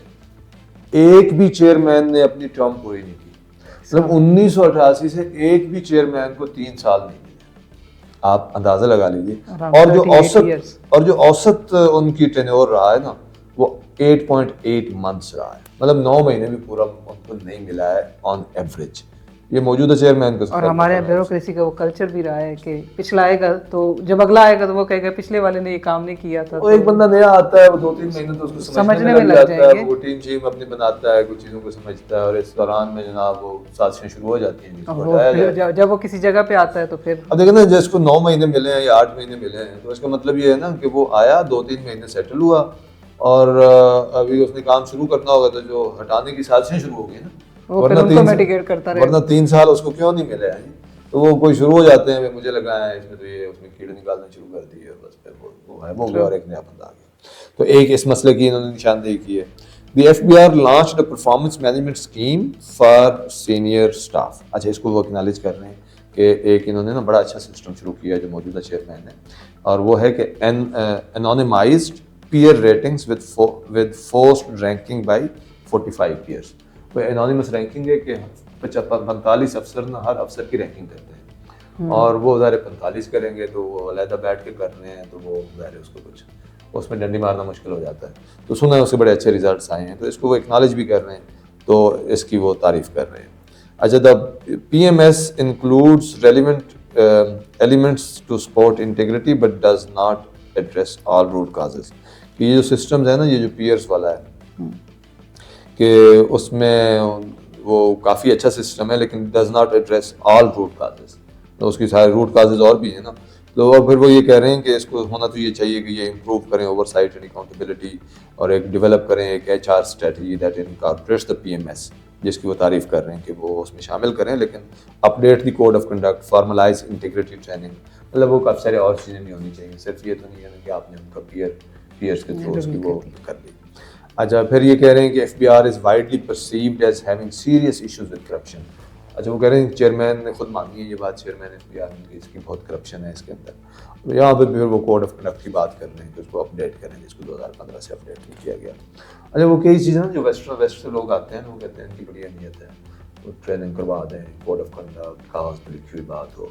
एक भी चेयरमैन ने अपनी टर्म पूरी नहीं की, मतलब 1988 से एक भी चेयरमैन को 3 साल नहीं मिले, आप अंदाजा लगा लीजिए। और जो औसत उनकी टेन्योर रहा है ना, वो 8.8 मंथ्स रहा है, मतलब 9 महीने भी पूरा उनको नहीं मिला है ऑन एवरेज। ये मौजूदा चेयरमैन का और हमारे ब्यूरोक्रेसी का वो कल्चर भी रहा है कि पिछला आएगा तो जब अगला आएगा तो वो कहेगा पिछले वाले ने ये काम नहीं किया था। वो एक बंदा नया आता है, वो 2-3 महीने तो उसको समझने में लग जाता है, वो टीम चीम अपनी बनाता है, कुछ चीज़ों को समझता है, और इस दौरान में जनाब वो साजिशें शुरू हो जाती हैं। जब वो किसी जगह पे आता है तो फिर अब देखो ना, जिसको 9 महीने मिले हैं या 8 महीने मिले हैं, तो इसका मतलब ये है ना कि वो आया 2-3 महीने सेटल हुआ, और अभी उसने काम शुरू करना होगा, तो जो हटाने की साजिशें शुरू हो गई ना, वरना 3 साल उसको क्यों नहीं मिले हैं, तो वो कोई शुरू हो जाते हैं, मुझे लगा है इसमें तो ये उसमें कीड़े निकालना शुरू कर दिए, बस फिर वो है वो गया और एक नया बंदा आ गया। तो एक इस मसले की इन्होंने निशानदेही की है। The FBR launched a performance management scheme for senior staff। अच्छा, इसको वो एक्नॉलेज कर रहे हैं कि एक इन्होंने ना बड़ा अच्छा सिस्टम शुरू किया जो मौजूदा चेयरमैन है, और वो है कि anonymized peer ratings with forced ranking by 45 peers। वो एनोनिमस रैंकिंग है कि 45 अफसर ना हर अफसर की रैंकिंग करते हैं, और वो ज़ाहिर 45 करेंगे तो वो अलहदा बैठ के कर रहे हैं, तो वो ज़ाहिर उसको कुछ उसमें डंडी मारना मुश्किल हो जाता है। तो सुना है उससे बड़े अच्छे रिजल्ट्स आए हैं, तो इसको वो एक्नॉलेज भी कर रहे हैं, तो इसकी वो तारीफ़ कर रहे हैं। अच्छा, the PMS includes relevant elements to support integrity but does not address all root causes. कि ये जो सिस्टम्स है ना, ये जो पीयर्स वाला है कि उसमें वो काफ़ी अच्छा सिस्टम है, लेकिन does not address all root causes, तो उसकी सारे रूट काजेज और भी हैं ना। तो और फिर वो ये कह रहे हैं कि इसको होना तो ये चाहिए कि ये इम्प्रूव करें ओवरसाइट एंड अकाउंटेबिलिटी, और एक डेवलप करें एक HR strategy that incorporates the PMS, जिसकी वो तारीफ़ कर रहे हैं कि वो उसमें शामिल करें, लेकिन update the code of conduct, formalize integrity training, मतलब वो काफ़ी सारे और चीज़ें भी होनी चाहिए, सिर्फ ये तो नहीं है कि आपने उनका पीयर्स के थ्रू उसकी वो कर ली। अच्छा, फिर ये कह रहे हैं कि FBR is widely perceived as having serious issues with corruption. अच्छा, वो कह रहे हैं चेयरमैन ने खुद मानी है ये बात, चेयरमैन FBR की, इसकी बहुत करप्शन है इसके अंदर। तो यहाँ पर फिर वो कोड ऑफ कंडक्ट की बात कर रहे हैं कि उसको अपडेट करें, जिसको 2015 से अपडेट नहीं किया गया। अच्छा, वो कई चीज़ें ना जो वेस्ट से लोग आते हैं, वो कहते हैं इनकी बड़ी अहमियत है, वो ट्रेनिंग करवा दें, कोड ऑफ कंडक्ट कागज़ पर लिखी हुई बात हो,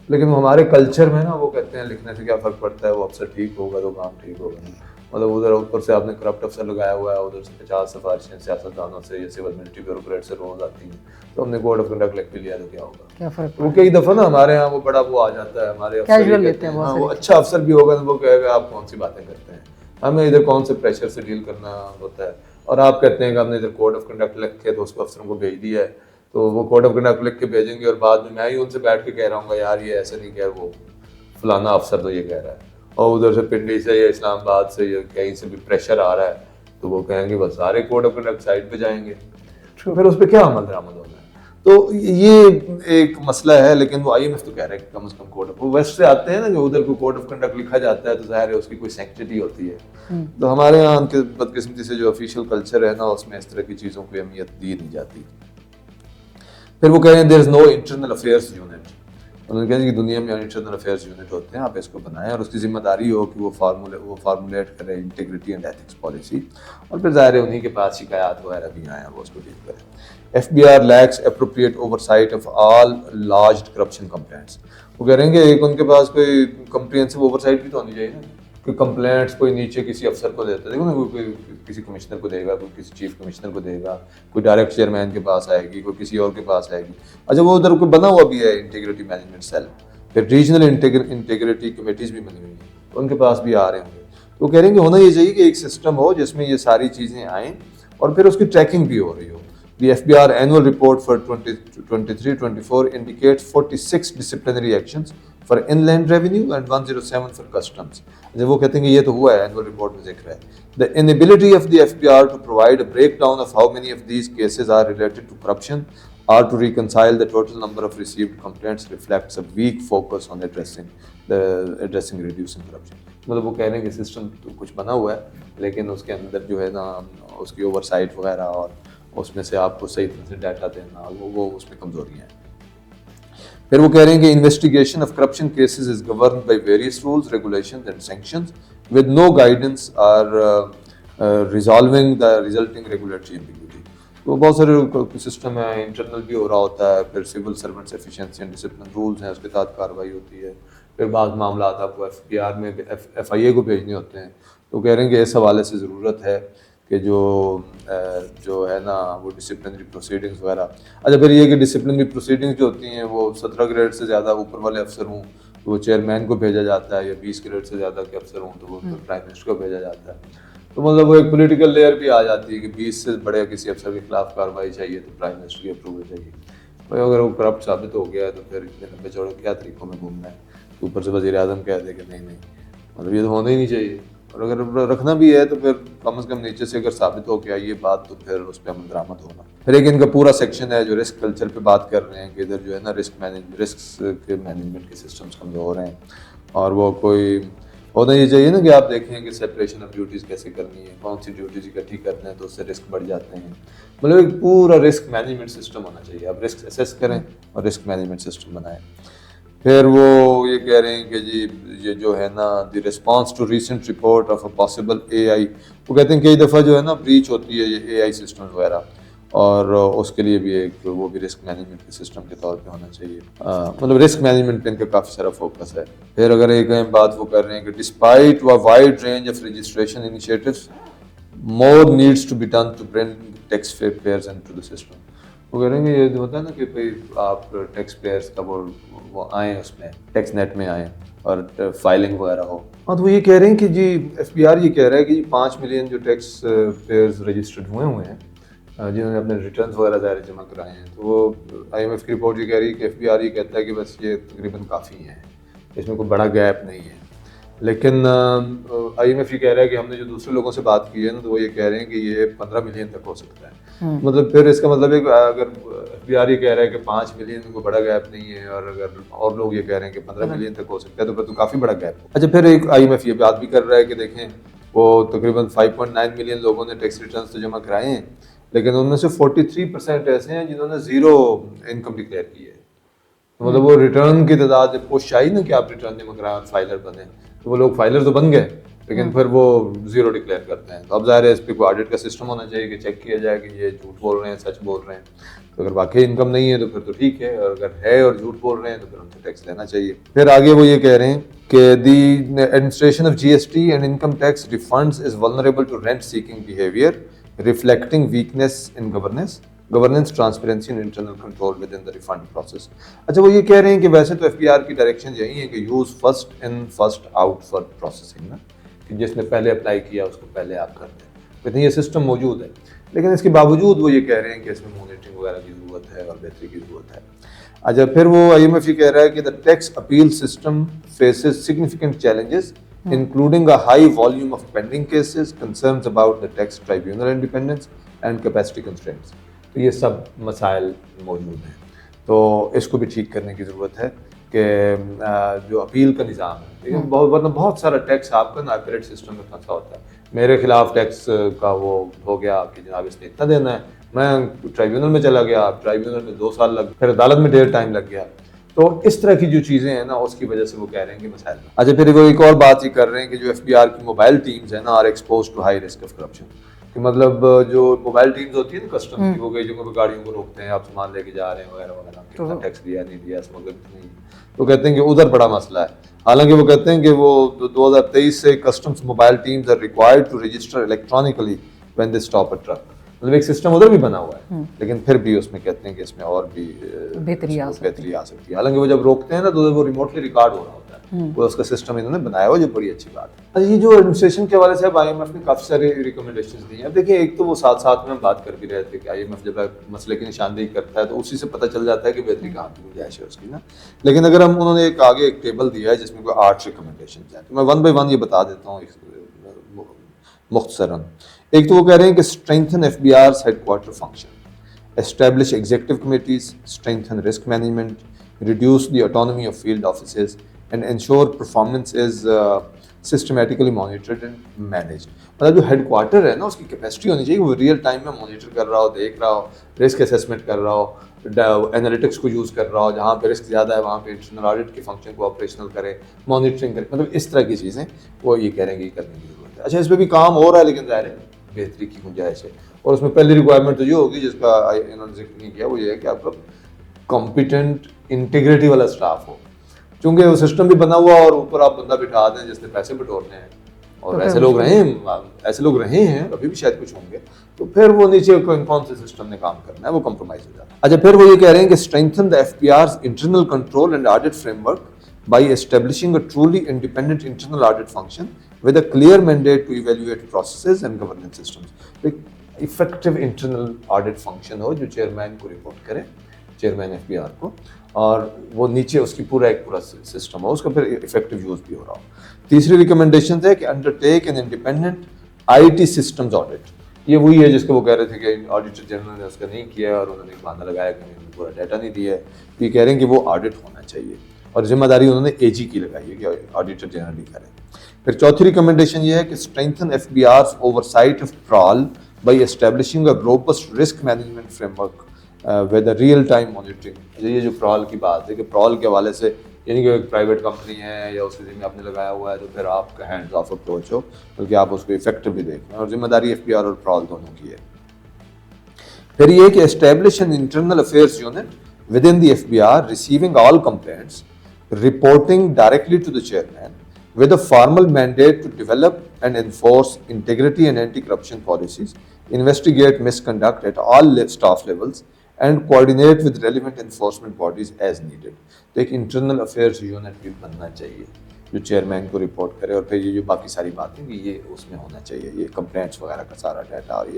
लेकिन हमारे कल्चर में ना वो कहते हैं लिखने से क्या फ़र्क पड़ता है, वो अफसर ठीक होगा तो काम ठीक होगा नहीं, मतलब उधर ऊपर से आपने करप्ट अफसर लगाया हुआ है, उधर से 50 सिफारिशें सियासतदानों से या सिविल मिलिट्री ब्यूरोक्रेट से रोज आती हैं, तो हमने कोड ऑफ कंडक्ट लिख भी लिया तो क्या होगा? क्या फर्क वो कई दफा ना हमारे यहाँ वो बड़ा वो आ जाता है, हमारे अफसर Casual ये लेते हैं कहते बहुत वो सारी अच्छा अफसर भी होगा तो वो कहेगा आप कौन सी बातें करते हैं, हमें इधर कौन से प्रेशर से डील करना होता है, और आप कहते हैं कि हमने इधर कोड ऑफ कंडक्ट लिख के तो उसको अफसरों को भेज दिया है, तो वो कोड ऑफ कंडक्ट लिख के भेजेंगे और बाद में मैं ही उनसे बैठ के कह रहा हूँ यार ये ऐसे नहीं कह, वो फलाना अफसर तो ये कह रहा है, और उधर से पिंडी से या इस्लामाबाद से या कहीं से भी प्रेशर आ रहा है तो वो कहेंगे बस सारे कोड ऑफ कंडक्ट साइड पे जाएंगे, तो फिर उस पर क्या अमल दरामद होना है? तो ये एक मसला है। लेकिन वो IMF तो कह रहा है कि कम से कम कोड ऑफ, वो वेस्ट से आते हैं ना कि उधर कोई कोड ऑफ कंडक्ट लिखा जाता है तो जाहिर है उसकी कोई सैंक्टिटी होती है, तो हमारे यहाँ उनके बदकिस्मती से जो ऑफिशियल कल्चर है ना उसमें इस तरह की चीज़ों को अहमियत दी नहीं जाती। फिर वो कह रहे हैं there is no internal affairs unit, उन्होंने कहा कि दुनिया में इंटरनल अफेयर्स यूनिट होते हैं, आप इसको बनाएं और उसकी जिम्मेदारी हो कि वो फार्मूलेट करें इंटीग्रिटी एंड एथिक्स पॉलिसी, और फिर ज़ाहिर है उन्हीं के पास शिकायत वगैरह भी आए हैं वो उसको डील करें। FBR lacks appropriate oversight of all lodged corruption complaints, वो कह रहे हैं कि एक उनके पास कोई कम्प्रिहेंसिव ओवरसाइट भी तो होनी चाहिए ना, कोई कंप्लेंट्स कोई नीचे किसी अफसर को देता है, देखो ना कोई किसी कमिश्नर को देगा, कोई किसी चीफ कमिश्नर को देगा, कोई डायरेक्ट चेयरमैन के पास आएगी, कोई किसी और के पास आएगी। अच्छा वो उधर कोई बना हुआ भी है इंटीग्रिटी मैनेजमेंट सेल, फिर रीजनल इंटीग्रिटी कमेटीज भी बनी हुई हैं, तो उनके पास भी आ रहे होंगे। तो कह रहे हैं कि होना ये चाहिए कि एक सिस्टम हो जिसमें ये सारी चीज़ें आएँ और फिर उसकी ट्रैकिंग भी हो रही हो। The FBR annual report for 2023-24 indicates 46 disciplinary actions for inland revenue and 107 for customs. जब वो कहते हैं कि ये तो हुआ है, एनुअल रिपोर्ट में जिक्र है। The inability of the FBR to provide a breakdown of how many of these cases are related to corruption or to reconcile the total number of received complaints reflects a weak focus on addressing reducing corruption. मतलब वो कह रहे हैं कि system तो कुछ बना हुआ है लेकिन उसके अंदर जो है ना उसकी ओवरसाइट वगैरह और उसमें से आपको सही तरह से डाटा देना वो उसमें कमजोरियां हैं। फिर वो कह रहे हैं कि investigation of corruption cases is governed by various rules, regulations and sanctions with no guidance or resolving the resulting regulatory ambiguity. तो बहुत सारे सिस्टम है, इंटरनल भी हो रहा होता है, फिर civil servants efficiency and discipline rules हैं, उसके तहत कार्रवाई होती है, फिर बाद मामला आपको FBR में FIA को भेजने होते हैं। तो कह रहे हैं कि इस हवाले से ज़रूरत है कि जो है ना वो डिसिप्लिनरी प्रोसीडिंग्स वगैरह। अच्छा फिर ये कि डिसिप्लिनरी प्रोसीडिंग्स जो होती हैं वो 17 ग्रेड से ज़्यादा ऊपर वाले अफसर हों तो वो चेयरमैन को भेजा जाता है, या 20 ग्रेड से ज़्यादा के अफसर हों तो वो प्राइम मिनिस्टर को भेजा जाता है। तो मतलब वो एक पॉलिटिकल लेयर भी आ जाती है कि 20 से बड़े किसी अफसर के खिलाफ कार्रवाई चाहिए तो प्राइम मिनिस्टर की अप्रूवल चाहिए। भाई अगर वो करप्ट साबित हो गया है तो फिर इतने लंबे चौड़े क्या तरीकों में घूमना है, तो ऊपर से वज़ीर आज़म कह दे कि नहीं मतलब ये तो होना ही नहीं चाहिए, और अगर रखना भी है तो फिर कम से कम नीचे से अगर साबित हो गया ये बात तो फिर उस पर अमल दरामद होना। फिर एक इनका पूरा सेक्शन है जो रिस्क कल्चर पे बात कर रहे हैं कि इधर जो है ना रिस्क के मैनेजमेंट के सिस्टम्स कमज़ोर हैं, और वो कोई होना ये चाहिए ना कि आप देखें कि सेपरेशन ऑफ ड्यूटीज़ कैसे करनी है, कौन सी ड्यूटीज़ इकट्ठी करते हैं तो उससे रिस्क बढ़ जाते हैं। मतलब एक पूरा रिस्क मैनेजमेंट सिस्टम होना चाहिए, आप रिस्क असेस करें और रिस्क मैनेजमेंट सिस्टम बनाएं। फिर वो ये कह रहे हैं कि जी ये जो है ना the response to recent report of a possible AI, वो कहते हैं कई दफ़ा जो है ना ब्रीच होती है ये AI सिस्टम्स वगैरह, और उसके लिए भी एक वो भी रिस्क मैनेजमेंट के सिस्टम के तौर पे होना चाहिए। मतलब रिस्क मैनेजमेंट पे इनका काफ़ी सारा फोकस है। फिर अगर एक बात वो कर रहे हैं कि despite a wide range of registration initiatives more needs to be done to bring taxpayers into the system. वो कह रहे हैं ये होता है ना कि भाई आप टैक्स पेयर्स का वो आए उसमें टैक्स नेट में आए और फाइलिंग वगैरह हो। हाँ तो वो ये कह रहे हैं कि जी FBR ये कह रहा है कि 5 मिलियन जो टैक्स पेयर्स रजिस्टर्ड हुए हैं जिन्होंने अपने रिटर्न्स वगैरह ज़ाहिर जमा कराए हैं, तो वो IMF की रिपोर्ट ये कह रही है कि FBR ये कहता है कि बस ये तकरीबन काफ़ी है, इसमें कोई बड़ा गैप नहीं है। लेकिन IMF ये कह रहा है कि हमने जो दूसरे लोगों से बात की है ना तो वो ये कह रहे हैं कि ये 15 मिलियन तक हो सकता है। मतलब फिर इसका मतलब है कि अगर FBR ये कह रहा है कि 5 मिलियन में कोई बड़ा गैप नहीं है, और अगर और लोग ये कह रहे हैं कि 15 मिलियन तक हो सकता है तो फिर तो काफ़ी बड़ा गैप है। अच्छा फिर एक IMF ये बात भी कर रहा है कि देखें वो तकरीबन 5.9 मिलियन लोगों ने टैक्स रिटर्न तो जमा कराए हैं, लेकिन उनमें से 43% ऐसे हैं जिन्होंने ज़ीरो इनकम डिक्लेयर की है। मतलब वो रिटर्न की तादाद पुश आई ना कि आप रिटर्न जमा कराएं और फाइलर बने, तो वो लोग फाइलर तो बन गए लेकिन फिर वो जीरो डिक्लेयर करते हैं। तो अब ज़ाहिर है इस पर कोई ऑडिट का सिस्टम होना चाहिए कि चेक किया जाए कि ये झूठ बोल रहे हैं सच बोल रहे हैं। तो अगर वाकई इनकम नहीं है तो फिर तो ठीक है, और अगर है और झूठ बोल रहे हैं तो फिर उनसे टैक्स लेना चाहिए। फिर आगे वो ये कह रहे हैं कि the administration of GST and income tax refunds is vulnerable to rent seeking behaviour reflecting weakness in governance transparency and internal control within the refund process. अच्छा, वो ये कह रहे हैं कि वैसे तो एफबीआर की डायरेक्शन यही है कि use first in first out for processing ना, कि जिसने पहले अप्लाई किया उसको पहले आप कर दें। कहते हैं ये सिस्टम मौजूद है, लेकिन इसके बावजूद वो ये कह रहे हैं कि इसमें मॉनिटरिंग वगैरह की ज़रूरत है और बेहतरी की ज़रूरत है। अच्छा, फिर वो IMF ये कह रहा है कि the tax appeal system faces significant challenges including a high volume of pending cases, concerns about the tax tribunal independence and capacity constraints. तो ये सब मसाइल मौजूद हैं, तो इसको भी ठीक करने की ज़रूरत है कि जो अपील का निज़ाम है, ठीक है, वरना बहुत सारा टैक्स आपका ना अपीलेट सिस्टम में फंसा होता है। मेरे खिलाफ टैक्स का वो हो गया कि जनाब इसने इतना देना है, मैं ट्राइब्यूनल में चला गया, ट्राइब्यूनल में 2 साल लग, फिर अदालत में ढेर टाइम लग गया। तो इस तरह की जो चीज़ें हैं ना, उसकी वजह से वो कह रहे हैं कि मसाइल। अच्छा, फिर वो एक और बात ही कर रहे हैं कि जो FBR की मोबाइल टीम्स है ना are expose to high risk of corruption. कि मतलब जो मोबाइल टीम्स होती है ना कस्टम की, वो गई जो गाड़ियों को रोकते हैं, आप सामान लेके जा रहे हैं वगैरह वगैरह, कितना टैक्स दिया नहीं दिया, स्मगलिंग नहीं, तो कहते हैं कि उधर बड़ा मसला है। हालांकि वो कहते हैं कि वो 2023 से customs mobile teams are required to register electronically when they stop a truck. मतलब एक सिस्टम उधर भी बना हुआ है, लेकिन फिर भी उसमें कहते हैं कि इसमें और भी बेहतरी आ सकती है। हालांकि वो जब रोकते हैं ना तो वो रिमोटली रिकॉर्ड हो रहा होता है, वो उसका सिस्टम इन्होंने बनाया हुआ, जो बड़ी अच्छी बात है। अच्छा, ये जो एडमिनिस्ट्रेशन के हवाले से अब IMF ने काफ़ी सारे रिकमेंडेशंस दी हैं। अब देखिए, एक तो वो साथ साथ में हम बात कर भी रहे थे कि IMF जब मसले की निशानदेही करता है तो उसी से पता चल जाता है कि बेहतरी कहाँ की गुंजाइश है उसकी ना। लेकिन अगर हम उन्होंने एक टेबल दिया है जिसमें कोई 8 रिकमेंडेशन हैं, तो मैं 1 बाय 1 ये बता देता हूँ मुख्तसरन। एक तो वो कह रहे हैं कि strengthen FBR's headquarter function, establish executive committees, strengthen risk management, reduce the autonomy of field offices, and ensure performance is systematically monitored and managed। मतलब जो हेडक्वार्टर है ना, उसकी कैपेसिटी होनी चाहिए, वो रियल टाइम में मॉनिटर कर रहा हो, देख रहा हो, रिस्क असेसमेंट कर रहा हो, एनालिटिक्स को यूज़ कर रहा हो, जहाँ पे रिस्क ज़्यादा है वहाँ पे इंटरनल ऑडिट के फंक्शन को ऑपरेशनल करे, मॉनिटरिंग करे, मतलब इस तरह की चीज़ें वो ये कह रहे हैं कि करने की ज़रूरत है। अच्छा, इस पर भी काम हो रहा है, लेकिन ज़ाहिर है बेहतरी की गुंजाइश है। और उसमें पहली रिक्वायरमेंट तो ये होगी जिसका इन्होंने जिक्र नहीं किया, वो ये है कि आपका कॉम्पिटेंट इंटीग्रिटी वाला स्टाफ हो, क्योंकि वो सिस्टम भी बना हुआ और ऊपर आप बंदा बिठा दें जिसने पैसे बटोरने हैं, और तो ऐसे लोग रहे हैं, अभी भी शायद कुछ होंगे, तो फिर वो नीचे कौन से सिस्टम ने काम करना है, वो कॉम्प्रोमाइज हो जाता है। अच्छा, फिर वो ये कह रहे हैं कि strengthen the FBR's internal control and audit framework by establishing a truly independent internal audit function with a clear mandate to evaluate processes and governance systems। एक effective internal audit function हो जो चेयरमैन को report करे, chairman FBR को, और वो नीचे उसकी पूरा सिस्टम हो, उसका फिर इफेक्टिव यूज भी हो रहा हो। तीसरी रिकमेंडेशन है कि undertake an independent IT systems audit. ये वही है जिसको वो कह रहे थे कि ऑडिटर जनरल ने उसका नहीं किया और उन्होंने एक बहाना लगाया कि उन्होंने पूरा डाटा नहीं दिया है। ये कह रहे हैं कि वो ऑडिट होना चाहिए, और जिम्मेदारी उन्होंने AG की लगाई है कि ऑडिटर जनरल ही करें। फिर चौथी रिकमेंडेशन ये है कि strengthen FBR's oversight of PRAL by establishing a robust risk management framework with real time monitoring. ये जो प्रॉल की बात है कि प्रॉल के हवाले से, यानी कि एक प्राइवेट कंपनी है या उसके जिम्मे आपने लगाया हुआ है, तो फिर आपका हैंड्स ऑफ अप्रोच हो, बल्कि आप उसको इफेक्टिवली देखें, और जिम्मेदारी FBR और प्रॉल दोनों की है। फिर ये कि establish an internal affairs unit within the FBR receiving all complaints, reporting directly to the chairman with a formal mandate to develop and enforce integrity and anti-corruption policies, investigate misconduct at all staff levels, and coordinate with relevant enforcement bodies as needed। तो एक internal affairs unit भी बनना चाहिए जो chairman को report करे, और फिर ये जो बाकी सारी बातें भी ये उसमें होना चाहिए, ये कंप्लेंट्स वगैरह का सारा डाटा और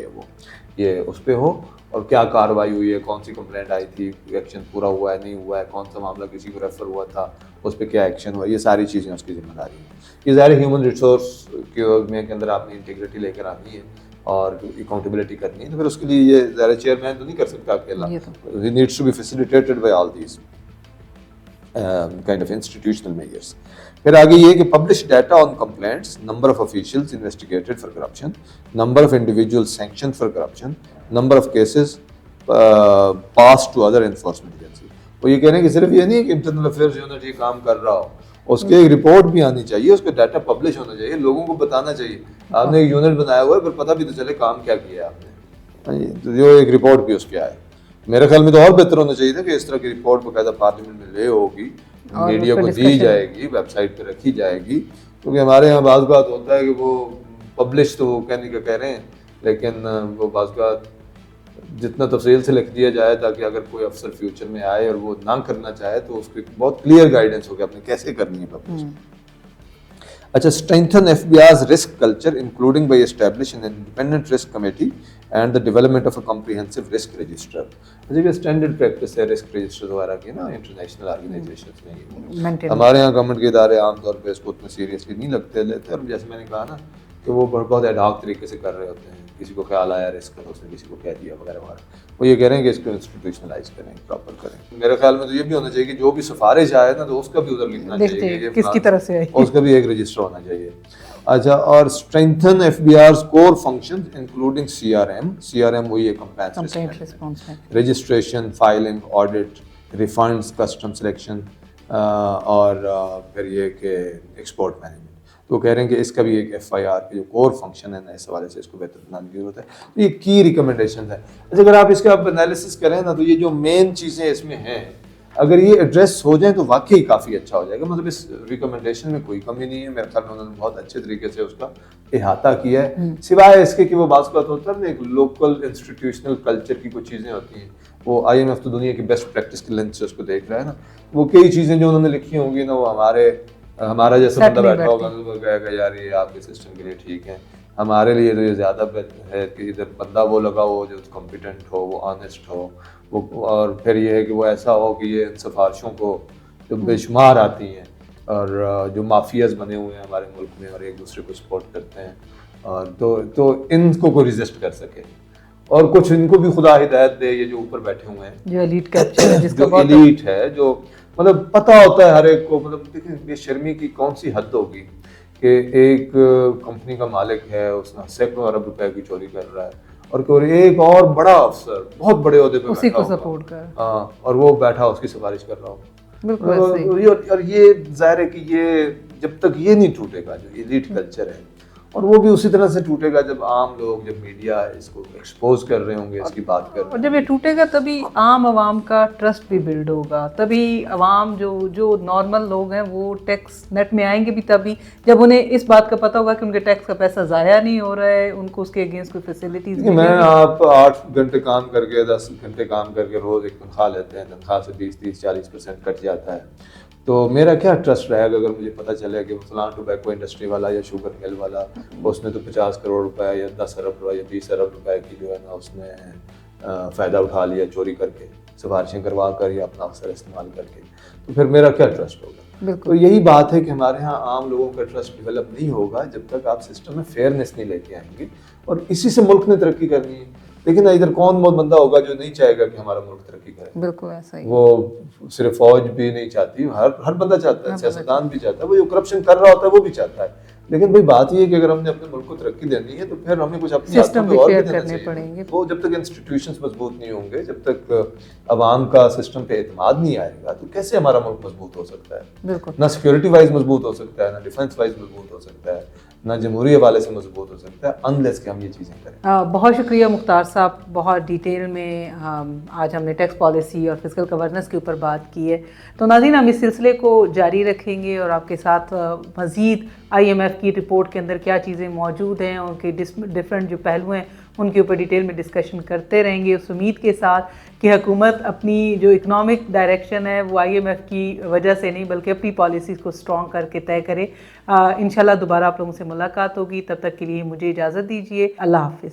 ये उस पर हो, और क्या कार्रवाई हुई है, कौन सी कंप्लेंट आई थी, एक्शन पूरा हुआ है नहीं हुआ है, कौन सा मामला किसी को रेफर हुआ था, उस पर क्या एक्शन हुआ, ये सारी चीज़ें उसकी जिम्मेदारी है। ये ज़ाहिर ह्यूमन रिसोर्स के अंदर आपने इंटीग्रिटी लेकर आनी है और अकाउंटेबिलिटी करनी है, तो फिर उसके लिए ये ज़ाहिर चेयरमैन तो नहीं कर सकता अकेला, he needs to be facilitated by all these kind of institutional measures. फिर आगे ये कि publish data on complaints, number of officials investigated for corruption, number of individual sanction for corruption, number of cases pass to other enforcement agency. वो ये कह रहे हैं कि सिर्फ ये नहीं कि इंटरनल अफेयर्स यूनिट ये काम कर रहा हो, उसकी एक रिपोर्ट भी आनी चाहिए, उसका डाटा पब्लिश होना चाहिए, लोगों को बताना चाहिए। आपने एक यूनिट बनाया हुआ है, फिर पता भी तो चले काम क्या किया है आपने, तो जो एक रिपोर्ट भी उसके आए। मेरे ख्याल में तो और बेहतर होना चाहिए था कि इस तरह की रिपोर्ट बकायदा पार्लियामेंट में ले होगी, मीडिया को दी जाएगी, वेबसाइट पे रखी जाएगी, क्योंकि हमारे यहाँ बात होता है कि वो पब्लिश तो कहने का कह रहे हैं, लेकिन वो बात जितना तफसील से लिख दिया जाए ताकि अगर कोई अफसर फ्यूचर में आए और वो ना करना चाहे तो उसकी बहुत क्लियर गाइडेंस हो कि आपने कैसे करनी है पब्लिश। अच्छा, strengthen FBI's risk culture including by establishing an independent risk committee and the development of a comprehensive risk register. अच्छा, ये स्टैंडर्ड प्रैक्टिस है रिस्क रजिस्टर वगैरह की ना इंटरनेशनल ऑर्गेनाइजेशंस में। हमारे यहाँ गवर्नमेंट के इदारे आमतौर पर इसको उतना सीरियसली नहीं लेते, और जैसे मैंने कहा ना कि वो बहुत एडहॉक तरीके से कर रहे होते हैं, किसी को ख्याल आया रिस्क का तो उसने किसी को कह दिया वगैरह वगैरह। वो ये कह रहे हैं कि इसको इंस्टीट्यूशनलाइज करें, प्रॉपर करें। मेरे ख्याल में तो ये भी होना चाहिए कि जो भी सिफारिश आए ना तो उसका भी उधर लिखना चाहिए किसकी तरफ से आई, उसका भी एक रजिस्टर होना चाहिए। अच्छा, और strengthen FBI's core functions including CRM वही है, complaint response, registration, filing, audit, refunds, custom selection और फिर ये कि एक्सपोर्ट मैनेजमेंट। तो कह रहे हैं कि इसका भी एक एफआईआर के जो कोर फंक्शन है ना, इस हवाले से इसको बेहतर बनाने की जरूरत है। तो ये की रिकमेंडेशन है। अच्छा, अगर आप इसका एनालिसिस करें ना तो ये जो मेन चीज़ें इसमें हैं, अगर ये एड्रेस हो जाए तो वाकई काफ़ी अच्छा हो जाएगा। मतलब इस रिकमेंडेशन में कोई कमी नहीं है, मेरे ख्याल में उन्होंने बहुत अच्छे तरीके से उसका इहाता किया है। सिवाय इसके कि वो बात होता है ना, एक लोकल इंस्टीट्यूशनल कल्चर की कुछ चीज़ें होती हैं, वो IMF तो दुनिया की बेस्ट प्रैक्टिस के लेंस से उसको देख रहा है ना, वो कई चीज़ें जो उन्होंने लिखी होंगी ना, वो हमारा जैसा बंदा बैठा होगा तो कहेगा यार ये आपके सिस्टम के लिए ठीक है, हमारे लिए तो ये ज़्यादा बेहतर है कि इधर बंदा वो लगा हो जो कॉम्पिटेंट हो, वो ऑनेस्ट हो, वो, और फिर ये है कि वो ऐसा हो कि ये इन सिफारिशों को जो बेशुमार आती हैं और जो माफियाज बने हुए हैं हमारे मुल्क में और एक दूसरे को सपोर्ट करते हैं, और तो इनको को रेजिस्ट कर सके, और कुछ इनको भी खुदा हिदायत दे, ये जो ऊपर बैठे हुए हैं, जो एलीट कैप्चर है, जिसका जो एलीट है, जो मतलब पता होता है हर एक को। मतलब देखिए, बेशर्मी की कौन सी हद होगी कि एक कंपनी का मालिक है, उसने सैकड़ों अरब रुपए की चोरी कर रहा है, और एक और बड़ा अफसर बहुत बड़े ओहदे पे उसी को सपोर्ट कर, हाँ, और वो बैठा उसकी सिफारिश कर रहा हो। और ये जाहिर है कि ये जब तक ये नहीं टूटेगा जो एलीट कल्चर है, और वो भी उसी तरह से टूटेगा जब आम लोग, जब मीडिया इसको एक्सपोज कर रहे होंगे, इसकी बात कर रहे हैं, और जब ये टूटेगा तभी आम आवाम का ट्रस्ट भी बिल्ड होगा, तभी आवाम जो नॉर्मल लोग हैं वो टैक्स नेट में आएंगे भी तभी जब उन्हें इस बात का पता होगा कि उनके टैक्स का पैसा ज़ाया नहीं हो रहा है, उनको उसके अगेंस्ट कोई फैसिलिटीज। मैं आप 8 घंटे काम करके 10 घंटे काम करके रोज एक तनख्वाह लेते हैं, तनख्वाह से 20-30-40% कट जाता है, तो मेरा क्या ट्रस्ट रहेगा अगर मुझे पता चले कि फलां टोबैको इंडस्ट्री वाला या शुगर मिल वाला, उसने तो 50 करोड़ रुपए या 10 अरब रुपए या 20 अरब रुपए की जो है ना उसने फ़ायदा उठा लिया चोरी करके, सिफारिशें करवा कर या अपना अफसर इस्तेमाल करके, तो फिर मेरा क्या ट्रस्ट होगा। तो यही बात है कि हमारे यहाँ आम लोगों का ट्रस्ट डेवलप नहीं होगा जब तक आप सिस्टम में फेयरनेस नहीं लेके आएंगे, और इसी से मुल्क ने तरक्की करनी है। लेकिन इधर कौन बहुत बंदा होगा जो नहीं चाहेगा कि हमारा मुल्क तरक्की करे। बिल्कुल ऐसा ही। वो सिर्फ फौज भी नहीं चाहती, हर बंदा चाहता है, सियासतदान भी चाहता है, वो जो करप्शन कर रहा होता है वो भी चाहता है। लेकिन भाई बात ये है कि अगर हमने अपने मुल्क को तरक्की देनी है तो फिर हमें कुछ अपनी सिस्टम भी फेयर करने पड़ेंगे। वो जब तक इंस्टीट्यूशंस मजबूत नहीं होंगे, जब तक अवाम का सिस्टम पे एतमाद नहीं आएगा, तो कैसे हमारा मुल्क मजबूत हो सकता है। बिल्कुल, ना सिक्योरिटी वाइज मजबूत हो सकता है, ना डिफेंस वाइज मजबूत हो सकता है, ना जमहूरी हवाले से मजबूत हो सकता है, अनलेस कि हम ये चीज़ें करें। बहुत शुक्रिया मुख्तार साहब, बहुत डिटेल में आज हमने टैक्स पॉलिसी और फिस्कल गवर्नेंस के ऊपर बात की है। तो नाज़रीन, हम इस सिलसिले को जारी रखेंगे और आपके साथ मज़ीद IMF की रिपोर्ट के अंदर क्या चीज़ें मौजूद हैं, उनके डिफरेंट जो पहलू हैं उनके ऊपर डिटेल में डिस्कशन करते रहेंगे, उस उम्मीद के साथ कि हुकूमत अपनी जो इकनॉमिक डायरेक्शन है वो IMF की वजह से नहीं बल्कि अपनी पॉलिसीज़ को स्ट्रॉन्ग करके तय करे। इंशाल्लाह दोबारा आप लोगों से मुलाकात होगी, तब तक के लिए मुझे इजाज़त दीजिए। अल्लाह हाफ़िज़।